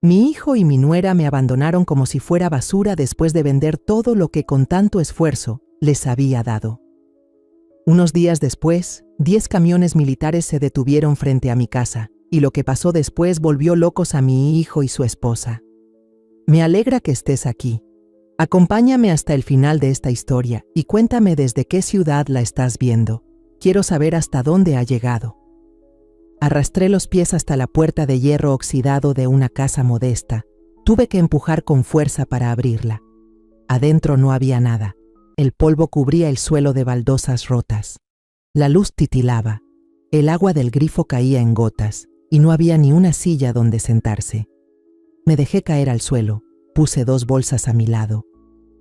Mi hijo y mi nuera me abandonaron como si fuera basura después de vender todo lo que con tanto esfuerzo les había dado. Unos días después, 10 camiones militares se detuvieron frente a mi casa, y lo que pasó después volvió locos a mi hijo y su esposa. Me alegra que estés aquí. Acompáñame hasta el final de esta historia y cuéntame desde qué ciudad la estás viendo. Quiero saber hasta dónde ha llegado. Arrastré los pies hasta la puerta de hierro oxidado de una casa modesta. Tuve que empujar con fuerza para abrirla. Adentro no había nada. El polvo cubría el suelo de baldosas rotas. La luz titilaba. El agua del grifo caía en gotas y no había ni una silla donde sentarse. Me dejé caer al suelo. Puse 2 bolsas a mi lado.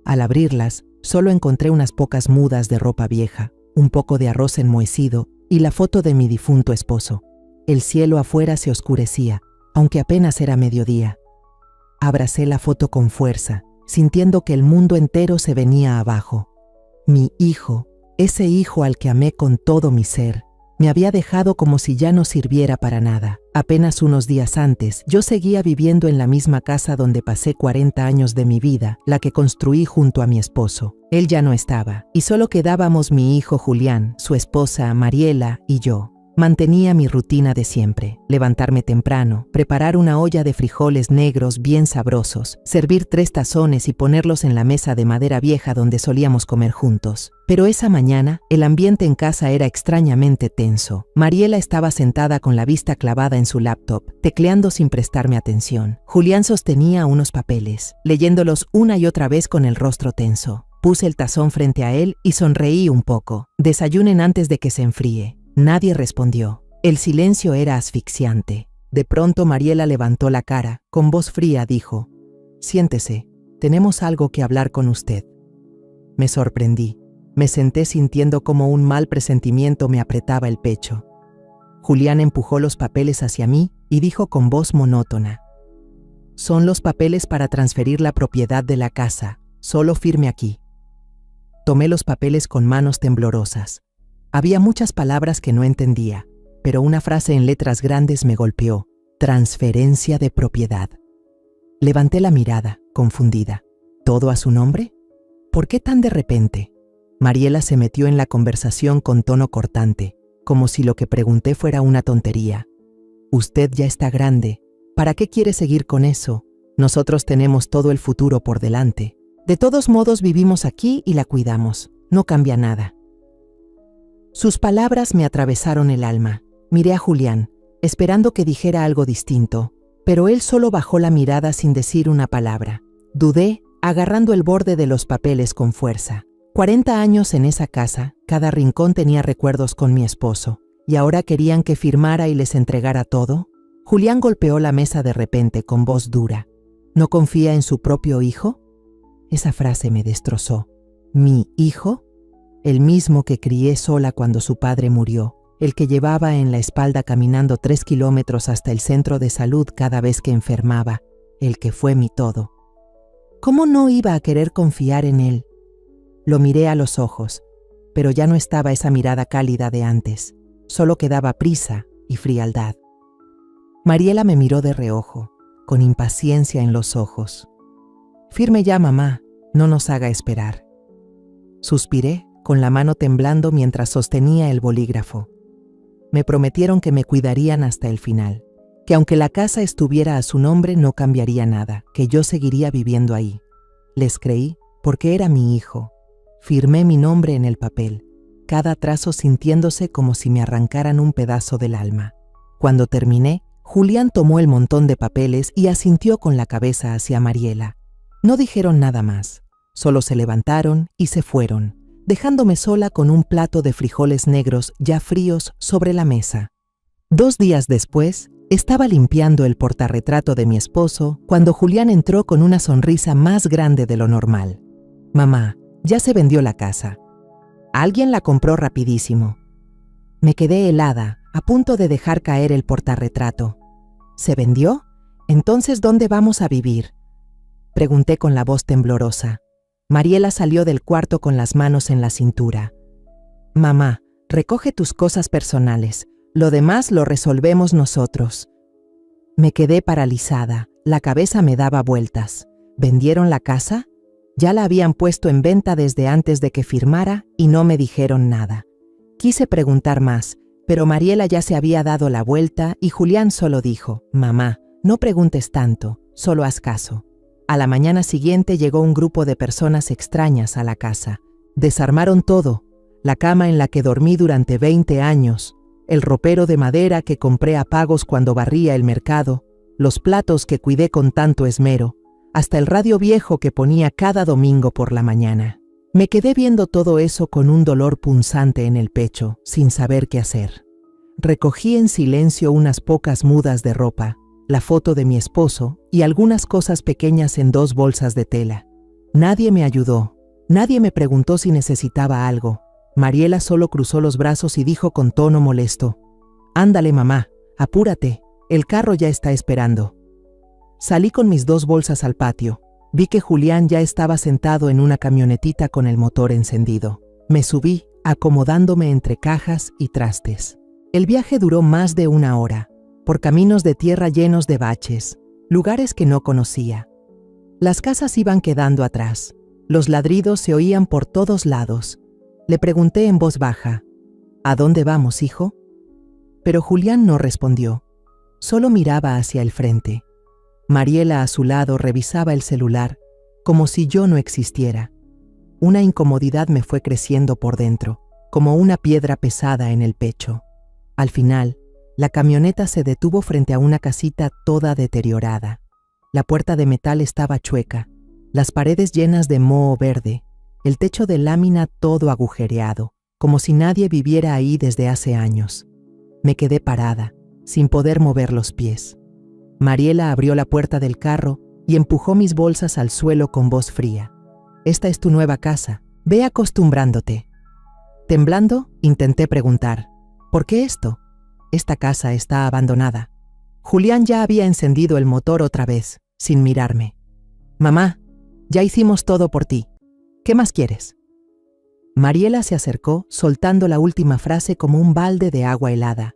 Al abrirlas, solo encontré unas pocas mudas de ropa vieja, un poco de arroz enmohecido y la foto de mi difunto esposo. El cielo afuera se oscurecía, aunque apenas era mediodía. Abracé la foto con fuerza, sintiendo que el mundo entero se venía abajo. Mi hijo, ese hijo al que amé con todo mi ser, me había dejado como si ya no sirviera para nada. Apenas unos días antes, yo seguía viviendo en la misma casa donde pasé 40 años de mi vida, la que construí junto a mi esposo. Él ya no estaba, y solo quedábamos mi hijo Julián, su esposa Mariela y yo. Mantenía mi rutina de siempre: levantarme temprano, preparar una olla de frijoles negros bien sabrosos, servir 3 tazones y ponerlos en la mesa de madera vieja donde solíamos comer juntos. Pero esa mañana, el ambiente en casa era extrañamente tenso. Mariela estaba sentada con la vista clavada en su laptop, tecleando sin prestarme atención. Julián sostenía unos papeles, leyéndolos una y otra vez con el rostro tenso. Puse el tazón frente a él y sonreí un poco. Desayunen antes de que se enfríe. Nadie respondió. El silencio era asfixiante. De pronto Mariela levantó la cara. Con voz fría dijo: «Siéntese, tenemos algo que hablar con usted». Me sorprendí. Me senté sintiendo como un mal presentimiento me apretaba el pecho. Julián empujó los papeles hacia mí y dijo con voz monótona: «Son los papeles para transferir la propiedad de la casa. Solo firme aquí». Tomé los papeles con manos temblorosas. Había muchas palabras que no entendía, pero una frase en letras grandes me golpeó: transferencia de propiedad. Levanté la mirada, confundida. ¿Todo a su nombre? ¿Por qué tan de repente? Mariela se metió en la conversación con tono cortante, como si lo que pregunté fuera una tontería. «Usted ya está grande. ¿Para qué quiere seguir con eso? Nosotros tenemos todo el futuro por delante. De todos modos vivimos aquí y la cuidamos. No cambia nada». Sus palabras me atravesaron el alma. Miré a Julián, esperando que dijera algo distinto, pero él solo bajó la mirada sin decir una palabra. Dudé, agarrando el borde de los papeles con fuerza. 40 años en esa casa, cada rincón tenía recuerdos con mi esposo, y ahora querían que firmara y les entregara todo. Julián golpeó la mesa de repente con voz dura. ¿No confía en su propio hijo? Esa frase me destrozó. ¿Mi hijo? El mismo que crié sola cuando su padre murió, el que llevaba en la espalda caminando 3 kilómetros hasta el centro de salud cada vez que enfermaba, el que fue mi todo. ¿Cómo no iba a querer confiar en él? Lo miré a los ojos, pero ya no estaba esa mirada cálida de antes, solo quedaba prisa y frialdad. Mariela me miró de reojo, con impaciencia en los ojos. «Firme ya, mamá, no nos haga esperar». Suspiré, con la mano temblando mientras sostenía el bolígrafo. Me prometieron que me cuidarían hasta el final, que aunque la casa estuviera a su nombre no cambiaría nada, que yo seguiría viviendo ahí. Les creí porque era mi hijo. Firmé mi nombre en el papel, cada trazo sintiéndose como si me arrancaran un pedazo del alma. Cuando terminé, Julián tomó el montón de papeles y asintió con la cabeza hacia Mariela. No dijeron nada más, solo se levantaron y se fueron, dejándome sola con un plato de frijoles negros ya fríos sobre la mesa. 2 días después, estaba limpiando el portarretrato de mi esposo cuando Julián entró con una sonrisa más grande de lo normal. «Mamá, ya se vendió la casa. Alguien la compró rapidísimo». Me quedé helada, a punto de dejar caer el portarretrato. «¿Se vendió? Entonces, ¿dónde vamos a vivir?», pregunté con la voz temblorosa. Mariela salió del cuarto con las manos en la cintura. «Mamá, recoge tus cosas personales. Lo demás lo resolvemos nosotros». Me quedé paralizada, La cabeza me daba vueltas. ¿Vendieron la casa? Ya la habían puesto en venta desde antes de que firmara y no me dijeron nada. Quise preguntar más, pero Mariela ya se había dado la vuelta y Julián solo dijo: «Mamá, no preguntes tanto, solo haz caso». A la mañana siguiente llegó un grupo de personas extrañas a la casa. Desarmaron todo: la cama en la que dormí durante 20 años, el ropero de madera que compré a pagos cuando barría el mercado, los platos que cuidé con tanto esmero, hasta el radio viejo que ponía cada domingo por la mañana. Me quedé viendo todo eso con un dolor punzante en el pecho, sin saber qué hacer. Recogí en silencio unas pocas mudas de ropa, la foto de mi esposo y algunas cosas pequeñas en 2 bolsas de tela. Nadie me ayudó, nadie me preguntó si necesitaba algo. Mariela solo cruzó los brazos y dijo con tono molesto: «Ándale, mamá, apúrate, el carro ya está esperando». Salí con mis 2 bolsas al patio. Vi que Julián ya estaba sentado en una camionetita con el motor encendido. Me subí, acomodándome entre cajas y trastes. El viaje duró más de 1 hora, por caminos de tierra llenos de baches, lugares que no conocía. Las casas iban quedando atrás. Los ladridos se oían por todos lados. Le pregunté en voz baja: «¿A dónde vamos, hijo?». Pero Julián no respondió. Solo miraba hacia el frente. Mariela a su lado revisaba el celular, como si yo no existiera. Una incomodidad me fue creciendo por dentro, como una piedra pesada en el pecho. Al final, la camioneta se detuvo frente a una casita toda deteriorada. La puerta de metal estaba chueca, las paredes llenas de moho verde, el techo de lámina todo agujereado, como si nadie viviera ahí desde hace años. Me quedé parada, sin poder mover los pies. Mariela abrió la puerta del carro y empujó mis bolsas al suelo con voz fría. «Esta es tu nueva casa, ve acostumbrándote». Temblando, intenté preguntar: «¿Por qué esto? Esta casa está abandonada». Julián ya había encendido el motor otra vez, sin mirarme. «Mamá, ya hicimos todo por ti. ¿Qué más quieres?». Mariela se acercó, soltando la última frase como un balde de agua helada.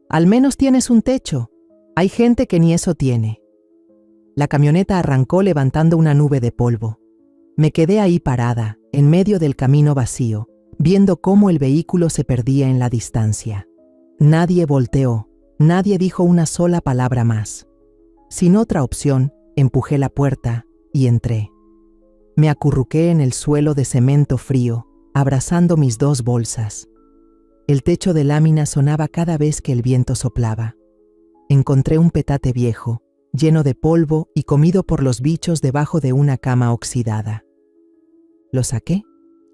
«Al menos tienes un techo. Hay gente que ni eso tiene». La camioneta arrancó levantando una nube de polvo. Me quedé ahí parada, en medio del camino vacío, viendo cómo el vehículo se perdía en la distancia. Nadie volteó, nadie dijo una sola palabra más. Sin otra opción, empujé la puerta y entré. Me acurruqué en el suelo de cemento frío, abrazando mis 2 bolsas. El techo de lámina sonaba cada vez que el viento soplaba. Encontré un petate viejo, lleno de polvo y comido por los bichos debajo de una cama oxidada. Lo saqué,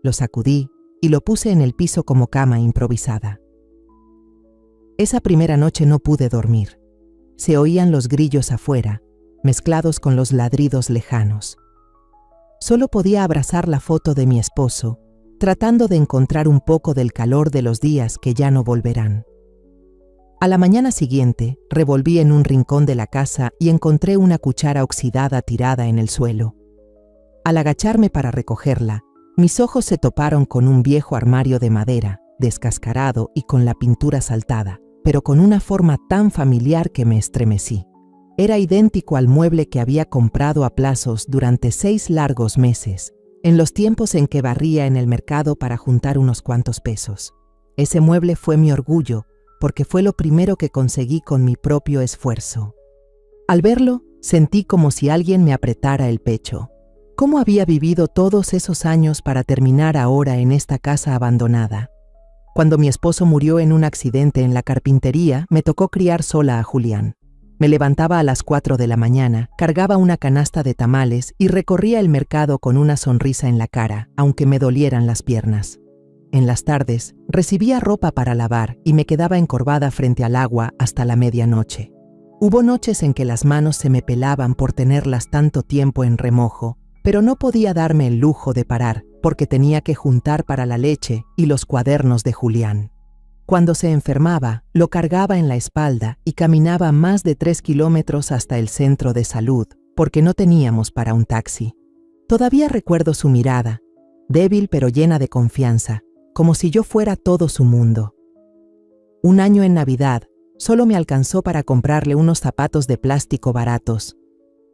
lo sacudí y lo puse en el piso como cama improvisada. Esa primera noche no pude dormir. Se oían los grillos afuera, mezclados con los ladridos lejanos. Solo podía abrazar la foto de mi esposo, tratando de encontrar un poco del calor de los días que ya no volverán. A la mañana siguiente, revolví en un rincón de la casa y encontré una cuchara oxidada tirada en el suelo. Al agacharme para recogerla, mis ojos se toparon con un viejo armario de madera, descascarado y con la pintura saltada, pero con una forma tan familiar que me estremecí. Era idéntico al mueble que había comprado a plazos durante 6 largos meses, en los tiempos en que barría en el mercado para juntar unos cuantos pesos. Ese mueble fue mi orgullo, porque fue lo primero que conseguí con mi propio esfuerzo. Al verlo, sentí como si alguien me apretara el pecho. ¿Cómo había vivido todos esos años para terminar ahora en esta casa abandonada? Cuando mi esposo murió en un accidente en la carpintería, me tocó criar sola a Julián. Me levantaba a las 4 de la mañana, cargaba una canasta de tamales y recorría el mercado con una sonrisa en la cara, aunque me dolieran las piernas. En las tardes, recibía ropa para lavar y me quedaba encorvada frente al agua hasta la medianoche. Hubo noches en que las manos se me pelaban por tenerlas tanto tiempo en remojo, pero no podía darme el lujo de parar porque tenía que juntar para la leche y los cuadernos de Julián. Cuando se enfermaba, lo cargaba en la espalda y caminaba más de 3 kilómetros hasta el centro de salud, porque no teníamos para un taxi. Todavía recuerdo su mirada, débil pero llena de confianza, como si yo fuera todo su mundo. Un año en Navidad, solo me alcanzó para comprarle unos zapatos de plástico baratos,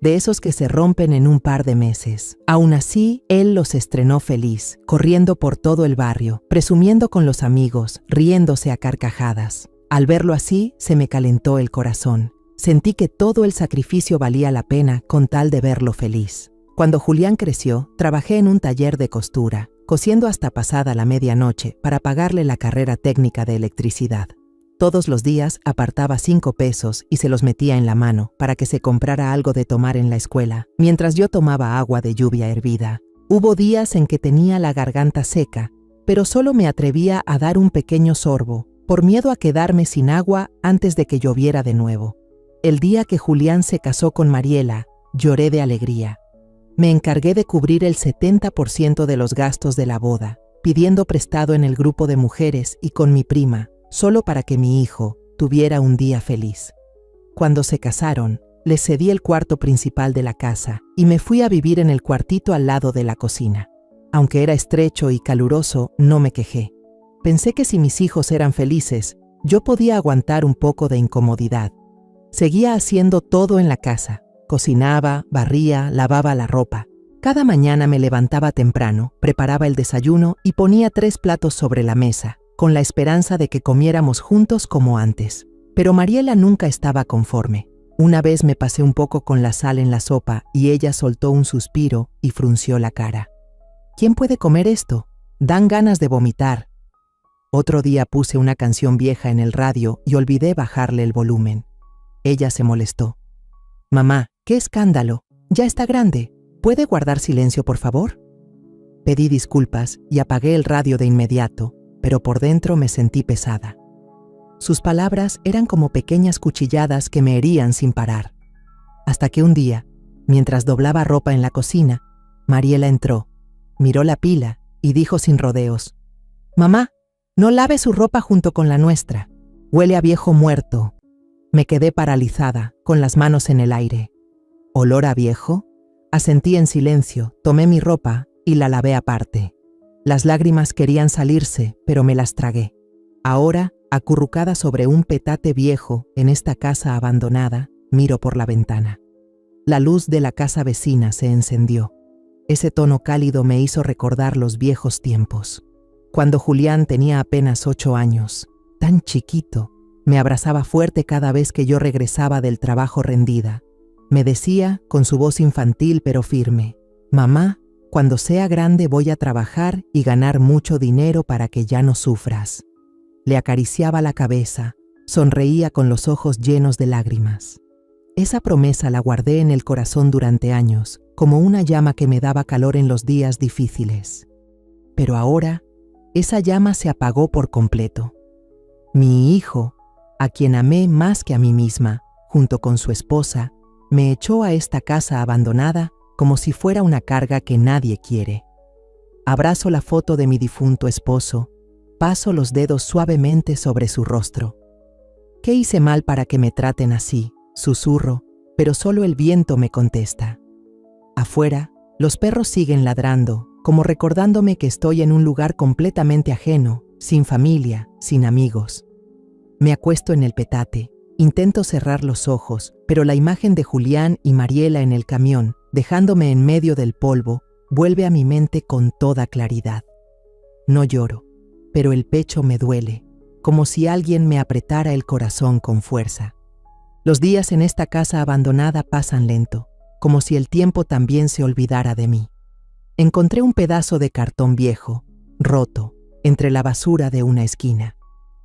de esos que se rompen en un par de meses. Aún así, él los estrenó feliz, corriendo por todo el barrio, presumiendo con los amigos, riéndose a carcajadas. Al verlo así, se me calentó el corazón. Sentí que todo el sacrificio valía la pena con tal de verlo feliz. Cuando Julián creció, trabajé en un taller de costura, cosiendo hasta pasada la medianoche para pagarle la carrera técnica de electricidad. Todos los días apartaba 5 pesos y se los metía en la mano para que se comprara algo de tomar en la escuela, mientras yo tomaba agua de lluvia hervida. Hubo días en que tenía la garganta seca, pero solo me atrevía a dar un pequeño sorbo, por miedo a quedarme sin agua antes de que lloviera de nuevo. El día que Julián se casó con Mariela, lloré de alegría. Me encargué de cubrir el 70% de los gastos de la boda, pidiendo prestado en el grupo de mujeres y con mi prima, solo para que mi hijo tuviera un día feliz. Cuando se casaron, les cedí el cuarto principal de la casa y me fui a vivir en el cuartito al lado de la cocina. Aunque era estrecho y caluroso, no me quejé. Pensé que si mis hijos eran felices, yo podía aguantar un poco de incomodidad. Seguía haciendo todo en la casa. Cocinaba, barría, lavaba la ropa. Cada mañana me levantaba temprano, preparaba el desayuno y ponía 3 platos sobre la mesa, con la esperanza de que comiéramos juntos como antes. Pero Mariela nunca estaba conforme. Una vez me pasé un poco con la sal en la sopa y ella soltó un suspiro y frunció la cara. ¿Quién puede comer esto? Dan ganas de vomitar. Otro día puse una canción vieja en el radio y olvidé bajarle el volumen. Ella se molestó. Mamá, ¡qué escándalo! Ya está grande. ¿Puede guardar silencio, por favor? Pedí disculpas y apagué el radio de inmediato, pero por dentro me sentí pesada. Sus palabras eran como pequeñas cuchilladas que me herían sin parar. Hasta que un día, mientras doblaba ropa en la cocina, Mariela entró, miró la pila y dijo sin rodeos: «Mamá, no lave su ropa junto con la nuestra. Huele a viejo muerto». Me quedé paralizada, con las manos en el aire. ¿Olor a viejo? Asentí en silencio, tomé mi ropa y la lavé aparte. Las lágrimas querían salirse, pero me las tragué. Ahora, acurrucada sobre un petate viejo en esta casa abandonada, miro por la ventana. La luz de la casa vecina se encendió. Ese tono cálido me hizo recordar los viejos tiempos. Cuando Julián tenía apenas 8 años, tan chiquito, me abrazaba fuerte cada vez que yo regresaba del trabajo rendida. Me decía, con su voz infantil pero firme: «Mamá, cuando sea grande voy a trabajar y ganar mucho dinero para que ya no sufras». Le acariciaba la cabeza, sonreía con los ojos llenos de lágrimas. Esa promesa la guardé en el corazón durante años, como una llama que me daba calor en los días difíciles. Pero ahora, esa llama se apagó por completo. Mi hijo, a quien amé más que a mí misma, junto con su esposa, me echó a esta casa abandonada como si fuera una carga que nadie quiere. Abrazo la foto de mi difunto esposo, paso los dedos suavemente sobre su rostro. ¿Qué hice mal para que me traten así?, susurro, pero solo el viento me contesta. Afuera, los perros siguen ladrando, como recordándome que estoy en un lugar completamente ajeno, sin familia, sin amigos. Me acuesto en el petate, intento cerrar los ojos, pero la imagen de Julián y Mariela en el camión, dejándome en medio del polvo, vuelve a mi mente con toda claridad. No lloro, pero el pecho me duele, como si alguien me apretara el corazón con fuerza. Los días en esta casa abandonada pasan lento, como si el tiempo también se olvidara de mí. Encontré un pedazo de cartón viejo, roto, entre la basura de una esquina.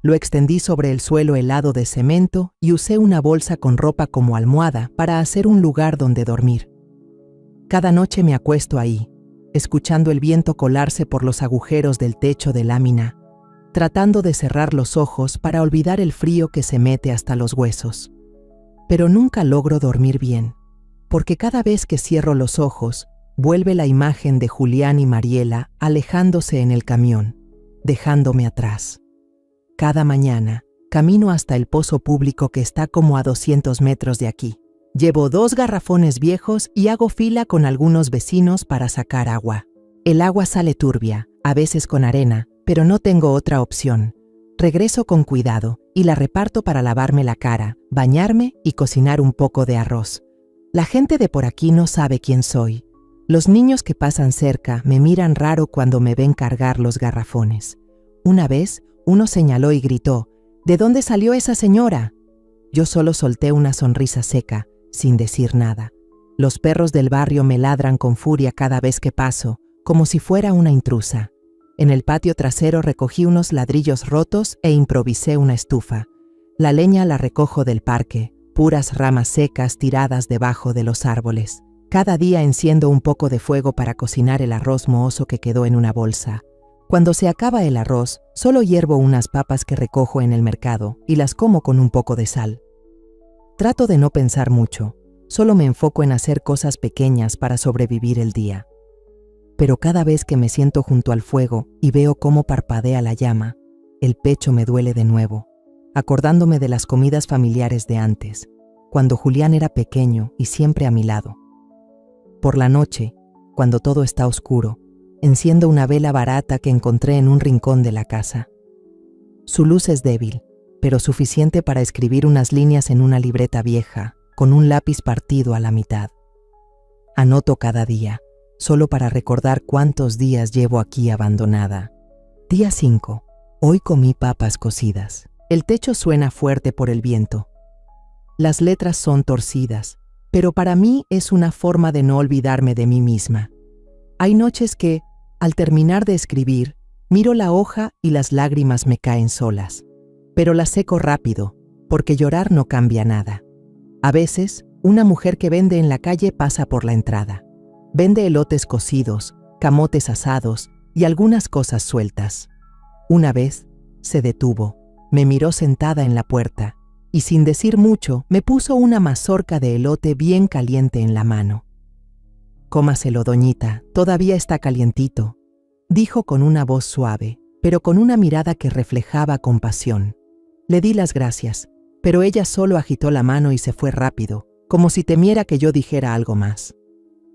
Lo extendí sobre el suelo helado de cemento y usé una bolsa con ropa como almohada para hacer un lugar donde dormir. Cada noche me acuesto ahí, escuchando el viento colarse por los agujeros del techo de lámina, tratando de cerrar los ojos para olvidar el frío que se mete hasta los huesos. Pero nunca logro dormir bien, porque cada vez que cierro los ojos, vuelve la imagen de Julián y Mariela alejándose en el camión, dejándome atrás. Cada mañana, camino hasta el pozo público que está como a 200 metros de aquí. Llevo 2 garrafones viejos y hago fila con algunos vecinos para sacar agua. El agua sale turbia, a veces con arena, pero no tengo otra opción. Regreso con cuidado y la reparto para lavarme la cara, bañarme y cocinar un poco de arroz. La gente de por aquí no sabe quién soy. Los niños que pasan cerca me miran raro cuando me ven cargar los garrafones. Una vez, uno señaló y gritó: ¿De dónde salió esa señora? Yo solo solté una sonrisa seca, sin decir nada. Los perros del barrio me ladran con furia cada vez que paso, como si fuera una intrusa. En el patio trasero recogí unos ladrillos rotos e improvisé una estufa. La leña la recojo del parque, puras ramas secas tiradas debajo de los árboles. Cada día enciendo un poco de fuego para cocinar el arroz mohoso que quedó en una bolsa. Cuando se acaba el arroz, solo hiervo unas papas que recojo en el mercado y las como con un poco de sal. Trato de no pensar mucho, solo me enfoco en hacer cosas pequeñas para sobrevivir el día. Pero cada vez que me siento junto al fuego y veo cómo parpadea la llama, el pecho me duele de nuevo, acordándome de las comidas familiares de antes, cuando Julián era pequeño y siempre a mi lado. Por la noche, cuando todo está oscuro, enciendo una vela barata que encontré en un rincón de la casa. Su luz es débil, pero suficiente para escribir unas líneas en una libreta vieja, con un lápiz partido a la mitad. Anoto cada día, solo para recordar cuántos días llevo aquí abandonada. Día 5. Hoy comí papas cocidas. El techo suena fuerte por el viento. Las letras son torcidas, pero para mí es una forma de no olvidarme de mí misma. Hay noches que, al terminar de escribir, miro la hoja y las lágrimas me caen solas. Pero las seco rápido, porque llorar no cambia nada. A veces, una mujer que vende en la calle pasa por la entrada. Vende elotes cocidos, camotes asados y algunas cosas sueltas. Una vez, se detuvo, me miró sentada en la puerta y sin decir mucho me puso una mazorca de elote bien caliente en la mano. «Cómaselo, doñita, todavía está calientito», dijo con una voz suave, pero con una mirada que reflejaba compasión. Le di las gracias, pero ella solo agitó la mano y se fue rápido, como si temiera que yo dijera algo más.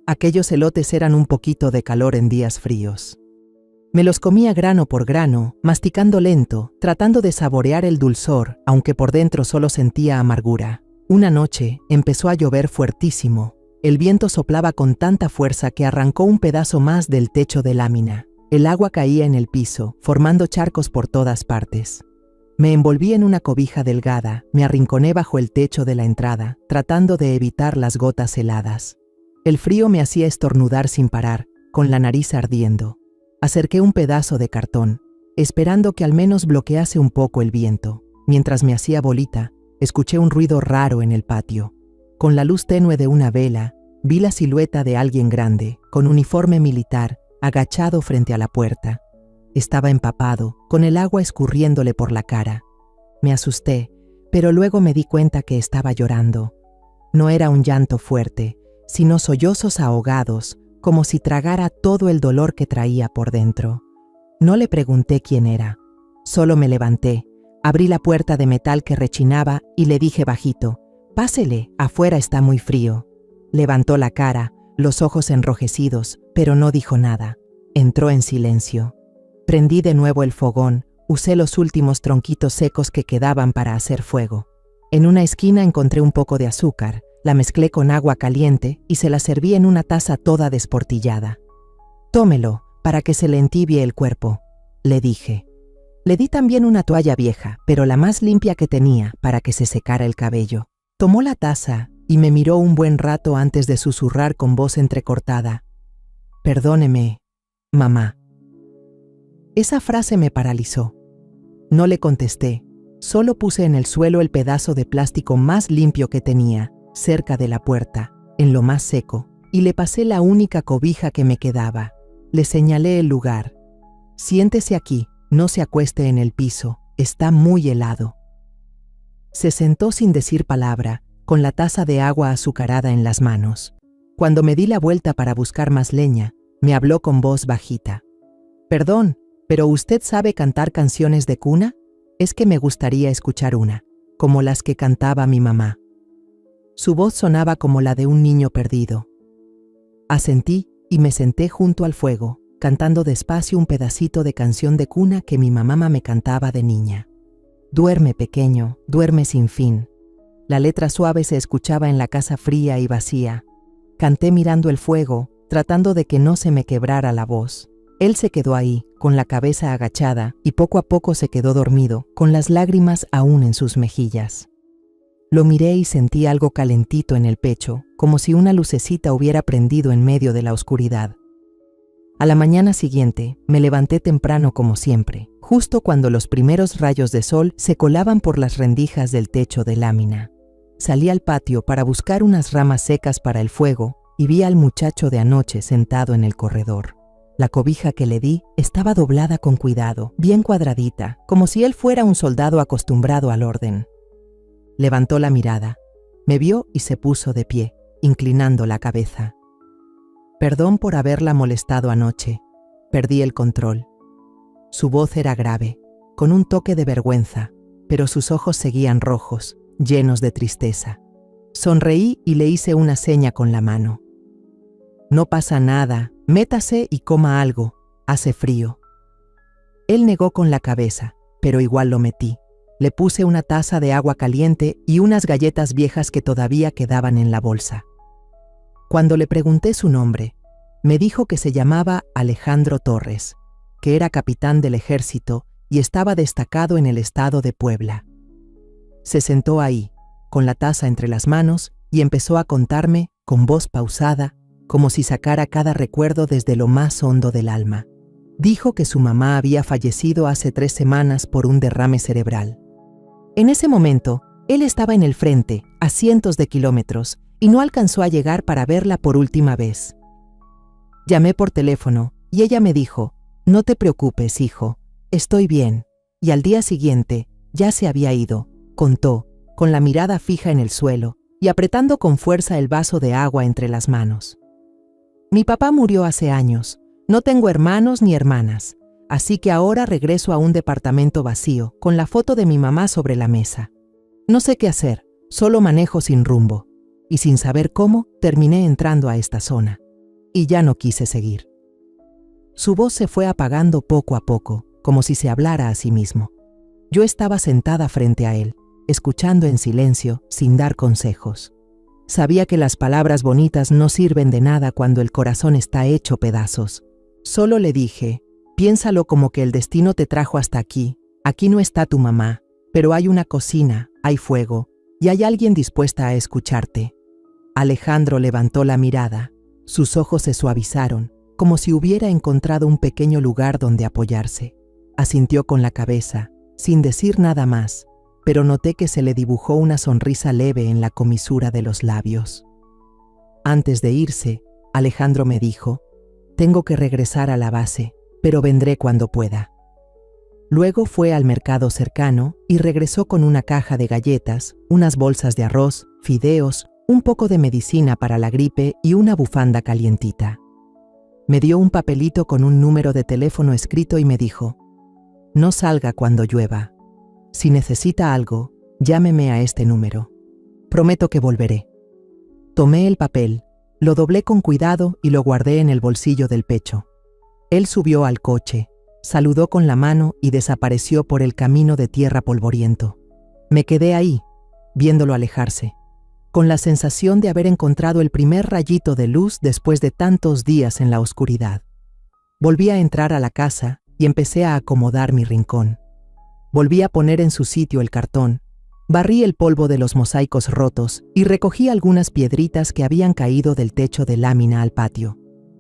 Aquellos elotes eran un poquito de calor en días fríos. Me los comía grano por grano, masticando lento, tratando de saborear el dulzor, aunque por dentro solo sentía amargura. Una noche empezó a llover fuertísimo. El viento soplaba con tanta fuerza que arrancó un pedazo más del techo de lámina. El agua caía en el piso, formando charcos por todas partes. Me envolví en una cobija delgada, me arrinconé bajo el techo de la entrada, tratando de evitar las gotas heladas. El frío me hacía estornudar sin parar, con la nariz ardiendo. Acerqué un pedazo de cartón, esperando que al menos bloquease un poco el viento. Mientras me hacía bolita, escuché un ruido raro en el patio. Con la luz tenue de una vela, vi la silueta de alguien grande, con uniforme militar, agachado frente a la puerta. Estaba empapado, con el agua escurriéndole por la cara. Me asusté, pero luego me di cuenta que estaba llorando. No era un llanto fuerte, sino sollozos ahogados, como si tragara todo el dolor que traía por dentro. No le pregunté quién era. Solo me levanté, abrí la puerta de metal que rechinaba y le dije bajito: «Pásele, afuera está muy frío». Levantó la cara, los ojos enrojecidos, pero no dijo nada. Entró en silencio. Prendí de nuevo el fogón, usé los últimos tronquitos secos que quedaban para hacer fuego. En una esquina encontré un poco de azúcar, la mezclé con agua caliente y se la serví en una taza toda desportillada. «Tómelo, para que se le entibie el cuerpo», le dije. Le di también una toalla vieja, pero la más limpia que tenía, para que se secara el cabello. Tomó la taza y me miró un buen rato antes de susurrar con voz entrecortada: «Perdóneme, mamá». Esa frase me paralizó. No le contesté, solo puse en el suelo el pedazo de plástico más limpio que tenía, cerca de la puerta, en lo más seco, y le pasé la única cobija que me quedaba. Le señalé el lugar. «Siéntese aquí, no se acueste en el piso, está muy helado». Se sentó sin decir palabra, con la taza de agua azucarada en las manos. Cuando me di la vuelta para buscar más leña, me habló con voz bajita: «Perdón, ¿pero usted sabe cantar canciones de cuna? Es que me gustaría escuchar una, como las que cantaba mi mamá». Su voz sonaba como la de un niño perdido. Asentí y me senté junto al fuego, cantando despacio un pedacito de canción de cuna que mi mamá me cantaba de niña. «Duerme, pequeño, duerme sin fin. La letra suave se escuchaba en la casa fría y vacía. Canté mirando el fuego, tratando de que no se me quebrara la voz. Él se quedó ahí, con la cabeza agachada, y poco a poco se quedó dormido, con las lágrimas aún en sus mejillas. Lo miré y sentí algo calentito en el pecho, como si una lucecita hubiera prendido en medio de la oscuridad. A la mañana siguiente, me levanté temprano como siempre, justo cuando los primeros rayos de sol se colaban por las rendijas del techo de lámina. Salí al patio para buscar unas ramas secas para el fuego y vi al muchacho de anoche sentado en el corredor. La cobija que le di estaba doblada con cuidado, bien cuadradita, como si él fuera un soldado acostumbrado al orden. Levantó la mirada, me vio y se puso de pie, inclinando la cabeza. Perdón por haberla molestado anoche. Perdí el control. Su voz era grave, con un toque de vergüenza, pero sus ojos seguían rojos, llenos de tristeza. Sonreí y le hice una seña con la mano. No pasa nada, métase y coma algo, hace frío. Él negó con la cabeza, pero igual lo metí. Le puse una taza de agua caliente y unas galletas viejas que todavía quedaban en la bolsa. Cuando le pregunté su nombre, me dijo que se llamaba Alejandro Torres, que era capitán del ejército y estaba destacado en el estado de Puebla. Se sentó ahí, con la taza entre las manos, y empezó a contarme, con voz pausada, como si sacara cada recuerdo desde lo más hondo del alma. Dijo que su mamá había fallecido hace 3 semanas por un derrame cerebral. En ese momento, él estaba en el frente, a cientos de kilómetros, y no alcanzó a llegar para verla por última vez. Llamé por teléfono, y ella me dijo, «No te preocupes, hijo, estoy bien», y al día siguiente, ya se había ido, contó, con la mirada fija en el suelo, y apretando con fuerza el vaso de agua entre las manos. Mi papá murió hace años, no tengo hermanos ni hermanas, así que ahora regreso a un departamento vacío, con la foto de mi mamá sobre la mesa. No sé qué hacer, solo manejo sin rumbo, y sin saber cómo, terminé entrando a esta zona. Y ya no quise seguir. Su voz se fue apagando poco a poco, como si se hablara a sí mismo. Yo estaba sentada frente a él, escuchando en silencio, sin dar consejos. Sabía que las palabras bonitas no sirven de nada cuando el corazón está hecho pedazos. Solo le dije, piénsalo como que el destino te trajo hasta aquí. Aquí no está tu mamá, pero hay una cocina, hay fuego, y hay alguien dispuesta a escucharte. Alejandro levantó la mirada. Sus ojos se suavizaron, como si hubiera encontrado un pequeño lugar donde apoyarse. Asintió con la cabeza, sin decir nada más, pero noté que se le dibujó una sonrisa leve en la comisura de los labios. Antes de irse, Alejandro me dijo, «Tengo que regresar a la base, pero vendré cuando pueda». Luego fue al mercado cercano y regresó con una caja de galletas, unas bolsas de arroz, fideos, un poco de medicina para la gripe y una bufanda calientita. Me dio un papelito con un número de teléfono escrito y me dijo, «No salga cuando llueva. Si necesita algo, llámeme a este número. Prometo que volveré». Tomé el papel, lo doblé con cuidado y lo guardé en el bolsillo del pecho. Él subió al coche, saludó con la mano y desapareció por el camino de tierra polvoriento. Me quedé ahí, viéndolo alejarse, con la sensación de haber encontrado el primer rayito de luz después de tantos días en la oscuridad. Volví a entrar a la casa y empecé a acomodar mi rincón. Volví a poner en su sitio el cartón, barrí el polvo de los mosaicos rotos y recogí algunas piedritas que habían caído del techo de lámina al patio.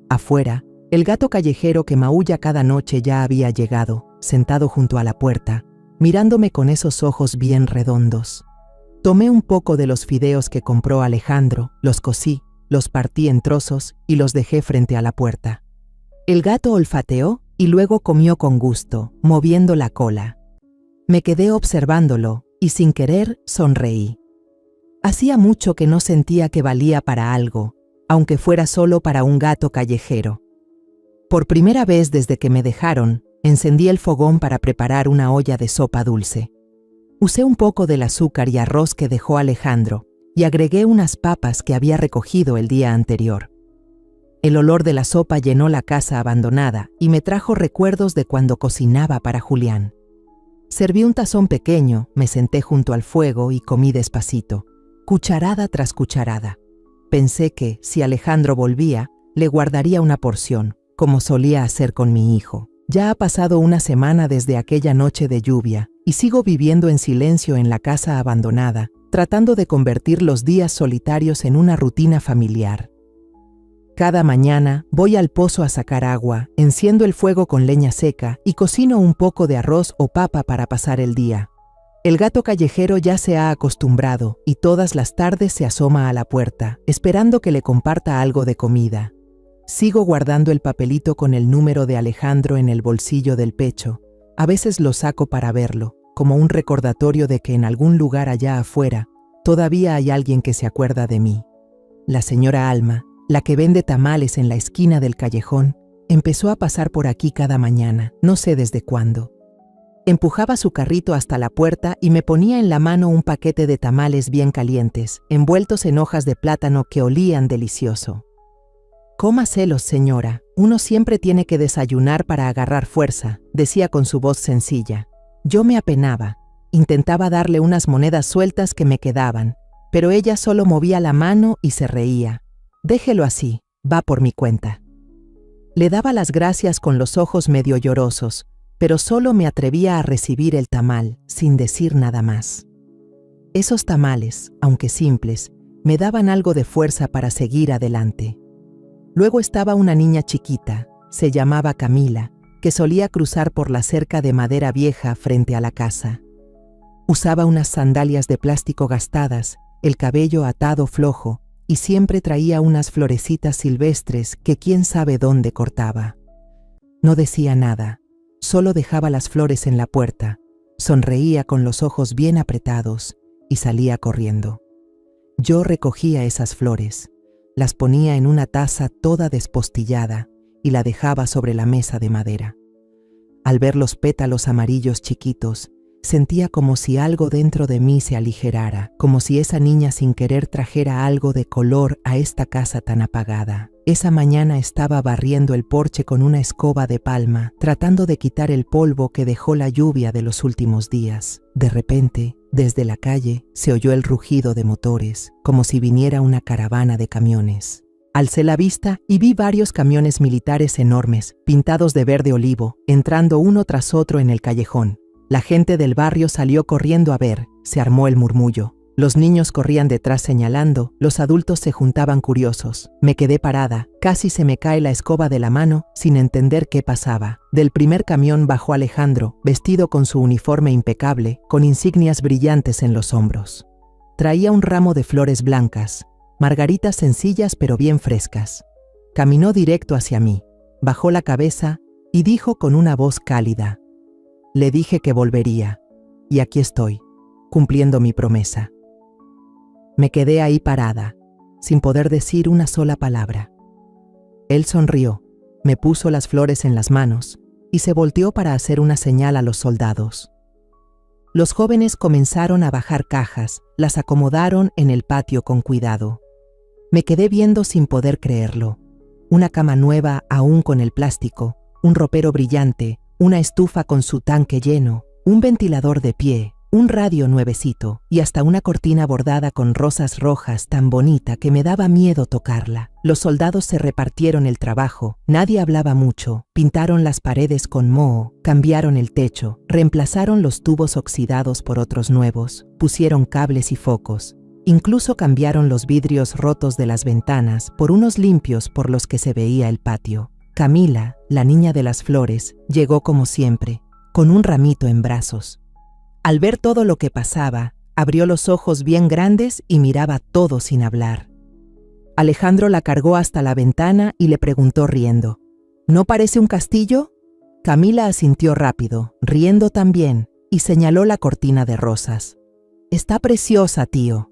Afuera, el gato callejero que maulla cada noche ya había llegado, sentado junto a la puerta, mirándome con esos ojos bien redondos. Tomé un poco de los fideos que compró Alejandro, los cocí, los partí en trozos y los dejé frente a la puerta. El gato olfateó y luego comió con gusto, moviendo la cola. Me quedé observándolo y sin querer sonreí. Hacía mucho que no sentía que valía para algo, aunque fuera solo para un gato callejero. Por primera vez desde que me dejaron, encendí el fogón para preparar una olla de sopa dulce. Usé un poco del azúcar y arroz que dejó Alejandro y agregué unas papas que había recogido el día anterior. El olor de la sopa llenó la casa abandonada y me trajo recuerdos de cuando cocinaba para Julián. Serví un tazón pequeño, me senté junto al fuego y comí despacito, cucharada tras cucharada. Pensé que, si Alejandro volvía, le guardaría una porción, como solía hacer con mi hijo. Ya ha pasado una semana desde aquella noche de lluvia, y sigo viviendo en silencio en la casa abandonada, tratando de convertir los días solitarios en una rutina familiar. Cada mañana voy al pozo a sacar agua, enciendo el fuego con leña seca y cocino un poco de arroz o papa para pasar el día. El gato callejero ya se ha acostumbrado y todas las tardes se asoma a la puerta, esperando que le comparta algo de comida. Sigo guardando el papelito con el número de Alejandro en el bolsillo del pecho. A veces lo saco para verlo, como un recordatorio de que en algún lugar allá afuera todavía hay alguien que se acuerda de mí. La señora Alma, la que vende tamales en la esquina del callejón, empezó a pasar por aquí cada mañana, no sé desde cuándo. Empujaba su carrito hasta la puerta y me ponía en la mano un paquete de tamales bien calientes, envueltos en hojas de plátano que olían delicioso. «Cómaselos, señora, uno siempre tiene que desayunar para agarrar fuerza», decía con su voz sencilla. Yo me apenaba, intentaba darle unas monedas sueltas que me quedaban, pero ella solo movía la mano y se reía. «Déjelo así, va por mi cuenta». Le daba las gracias con los ojos medio llorosos, pero solo me atrevía a recibir el tamal, sin decir nada más. Esos tamales, aunque simples, me daban algo de fuerza para seguir adelante. Luego estaba una niña chiquita, se llamaba Camila, que solía cruzar por la cerca de madera vieja frente a la casa. Usaba unas sandalias de plástico gastadas, el cabello atado flojo, y siempre traía unas florecitas silvestres que quién sabe dónde cortaba. No decía nada, solo dejaba las flores en la puerta, sonreía con los ojos bien apretados y salía corriendo. Yo recogía esas flores, las ponía en una taza toda despostillada y la dejaba sobre la mesa de madera. Al ver los pétalos amarillos chiquitos, sentía como si algo dentro de mí se aligerara, como si esa niña sin querer trajera algo de color a esta casa tan apagada. Esa mañana estaba barriendo el porche con una escoba de palma, tratando de quitar el polvo que dejó la lluvia de los últimos días. De repente, desde la calle, se oyó el rugido de motores, como si viniera una caravana de camiones. Alcé la vista y vi varios camiones militares enormes, pintados de verde olivo, entrando uno tras otro en el callejón. La gente del barrio salió corriendo a ver, se armó el murmullo. Los niños corrían detrás señalando, los adultos se juntaban curiosos. Me quedé parada, casi se me cae la escoba de la mano, sin entender qué pasaba. Del primer camión bajó Alejandro, vestido con su uniforme impecable, con insignias brillantes en los hombros. Traía un ramo de flores blancas, margaritas sencillas pero bien frescas. Caminó directo hacia mí, bajó la cabeza y dijo con una voz cálida: «Le dije que volvería, y aquí estoy, cumpliendo mi promesa». Me quedé ahí parada, sin poder decir una sola palabra. Él sonrió, me puso las flores en las manos y se volteó para hacer una señal a los soldados. Los jóvenes comenzaron a bajar cajas, las acomodaron en el patio con cuidado. Me quedé viendo sin poder creerlo. Una cama nueva aún con el plástico, un ropero brillante, una estufa con su tanque lleno, un ventilador de pie, un radio nuevecito y hasta una cortina bordada con rosas rojas tan bonita que me daba miedo tocarla. Los soldados se repartieron el trabajo, nadie hablaba mucho, pintaron las paredes con moho, cambiaron el techo, reemplazaron los tubos oxidados por otros nuevos, pusieron cables y focos. Incluso cambiaron los vidrios rotos de las ventanas por unos limpios por los que se veía el patio. Camila, la niña de las flores, llegó como siempre, con un ramito en brazos. Al ver todo lo que pasaba, abrió los ojos bien grandes y miraba todo sin hablar. Alejandro la cargó hasta la ventana y le preguntó riendo: ¿No parece un castillo? Camila asintió rápido, riendo también, y señaló la cortina de rosas. «Está preciosa, tío».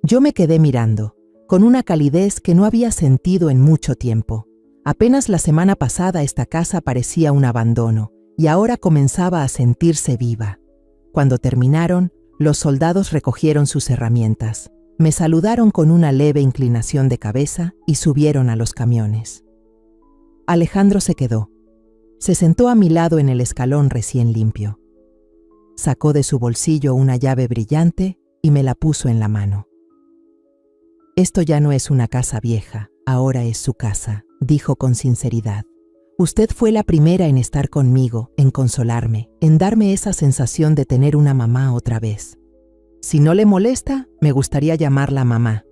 Yo me quedé mirando, con una calidez que no había sentido en mucho tiempo. Apenas la semana pasada esta casa parecía un abandono, y ahora comenzaba a sentirse viva. Cuando terminaron, los soldados recogieron sus herramientas. Me saludaron con una leve inclinación de cabeza y subieron a los camiones. Alejandro se quedó. Se sentó a mi lado en el escalón recién limpio. Sacó de su bolsillo una llave brillante y me la puso en la mano. Esto ya no es una casa vieja, ahora es su casa, dijo con sinceridad. Usted fue la primera en estar conmigo, en consolarme, en darme esa sensación de tener una mamá otra vez. Si no le molesta, me gustaría llamarla mamá.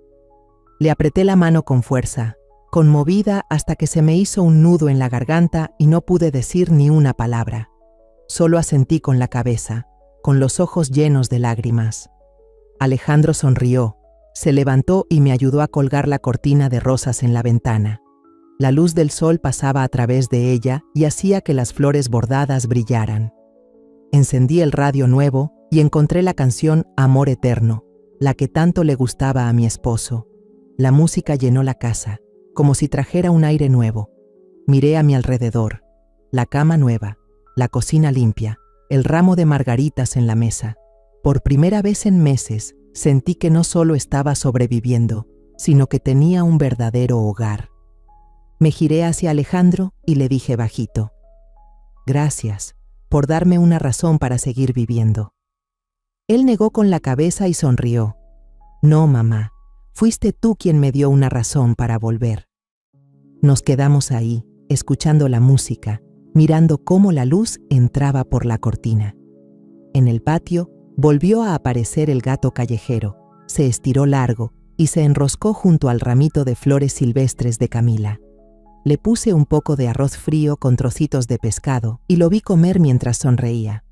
Le apreté la mano con fuerza, conmovida hasta que se me hizo un nudo en la garganta y no pude decir ni una palabra. Solo asentí con la cabeza, con los ojos llenos de lágrimas. Alejandro sonrió, se levantó y me ayudó a colgar la cortina de rosas en la ventana. La luz del sol pasaba a través de ella y hacía que las flores bordadas brillaran. Encendí el radio nuevo y encontré la canción Amor Eterno, la que tanto le gustaba a mi esposo. La música llenó la casa, como si trajera un aire nuevo. Miré a mi alrededor, la cama nueva, la cocina limpia, el ramo de margaritas en la mesa. Por primera vez en meses, sentí que no solo estaba sobreviviendo, sino que tenía un verdadero hogar. Me giré hacia Alejandro y le dije bajito: «Gracias por darme una razón para seguir viviendo». Él negó con la cabeza y sonrió. «No, mamá, fuiste tú quien me dio una razón para volver». Nos quedamos ahí, escuchando la música, mirando cómo la luz entraba por la cortina. En el patio, volvió a aparecer el gato callejero, se estiró largo y se enroscó junto al ramito de flores silvestres de Camila. Le puse un poco de arroz frío con trocitos de pescado y lo vi comer mientras sonreía.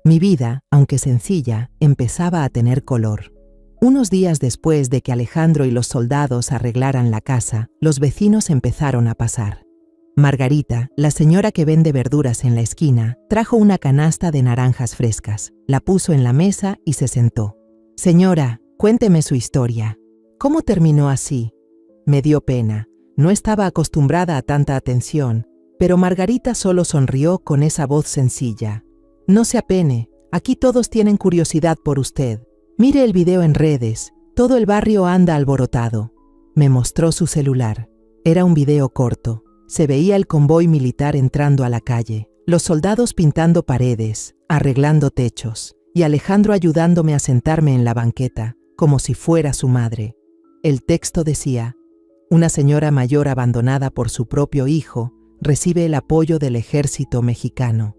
Mi vida, aunque sencilla, empezaba a tener color. Unos días después de que Alejandro y los soldados arreglaran la casa, los vecinos empezaron a pasar. Margarita, la señora que vende verduras en la esquina, trajo una canasta de naranjas frescas, la puso en la mesa y se sentó. «Señora, cuénteme su historia. ¿Cómo terminó así?» Me dio pena. No estaba acostumbrada a tanta atención, pero Margarita solo sonrió con esa voz sencilla. «No se apene, aquí todos tienen curiosidad por usted. Mire el video en redes, todo el barrio anda alborotado». Me mostró su celular. Era un video corto. Se veía el convoy militar entrando a la calle, los soldados pintando paredes, arreglando techos, y Alejandro ayudándome a sentarme en la banqueta, como si fuera su madre. El texto decía: «Una señora mayor abandonada por su propio hijo recibe el apoyo del ejército mexicano».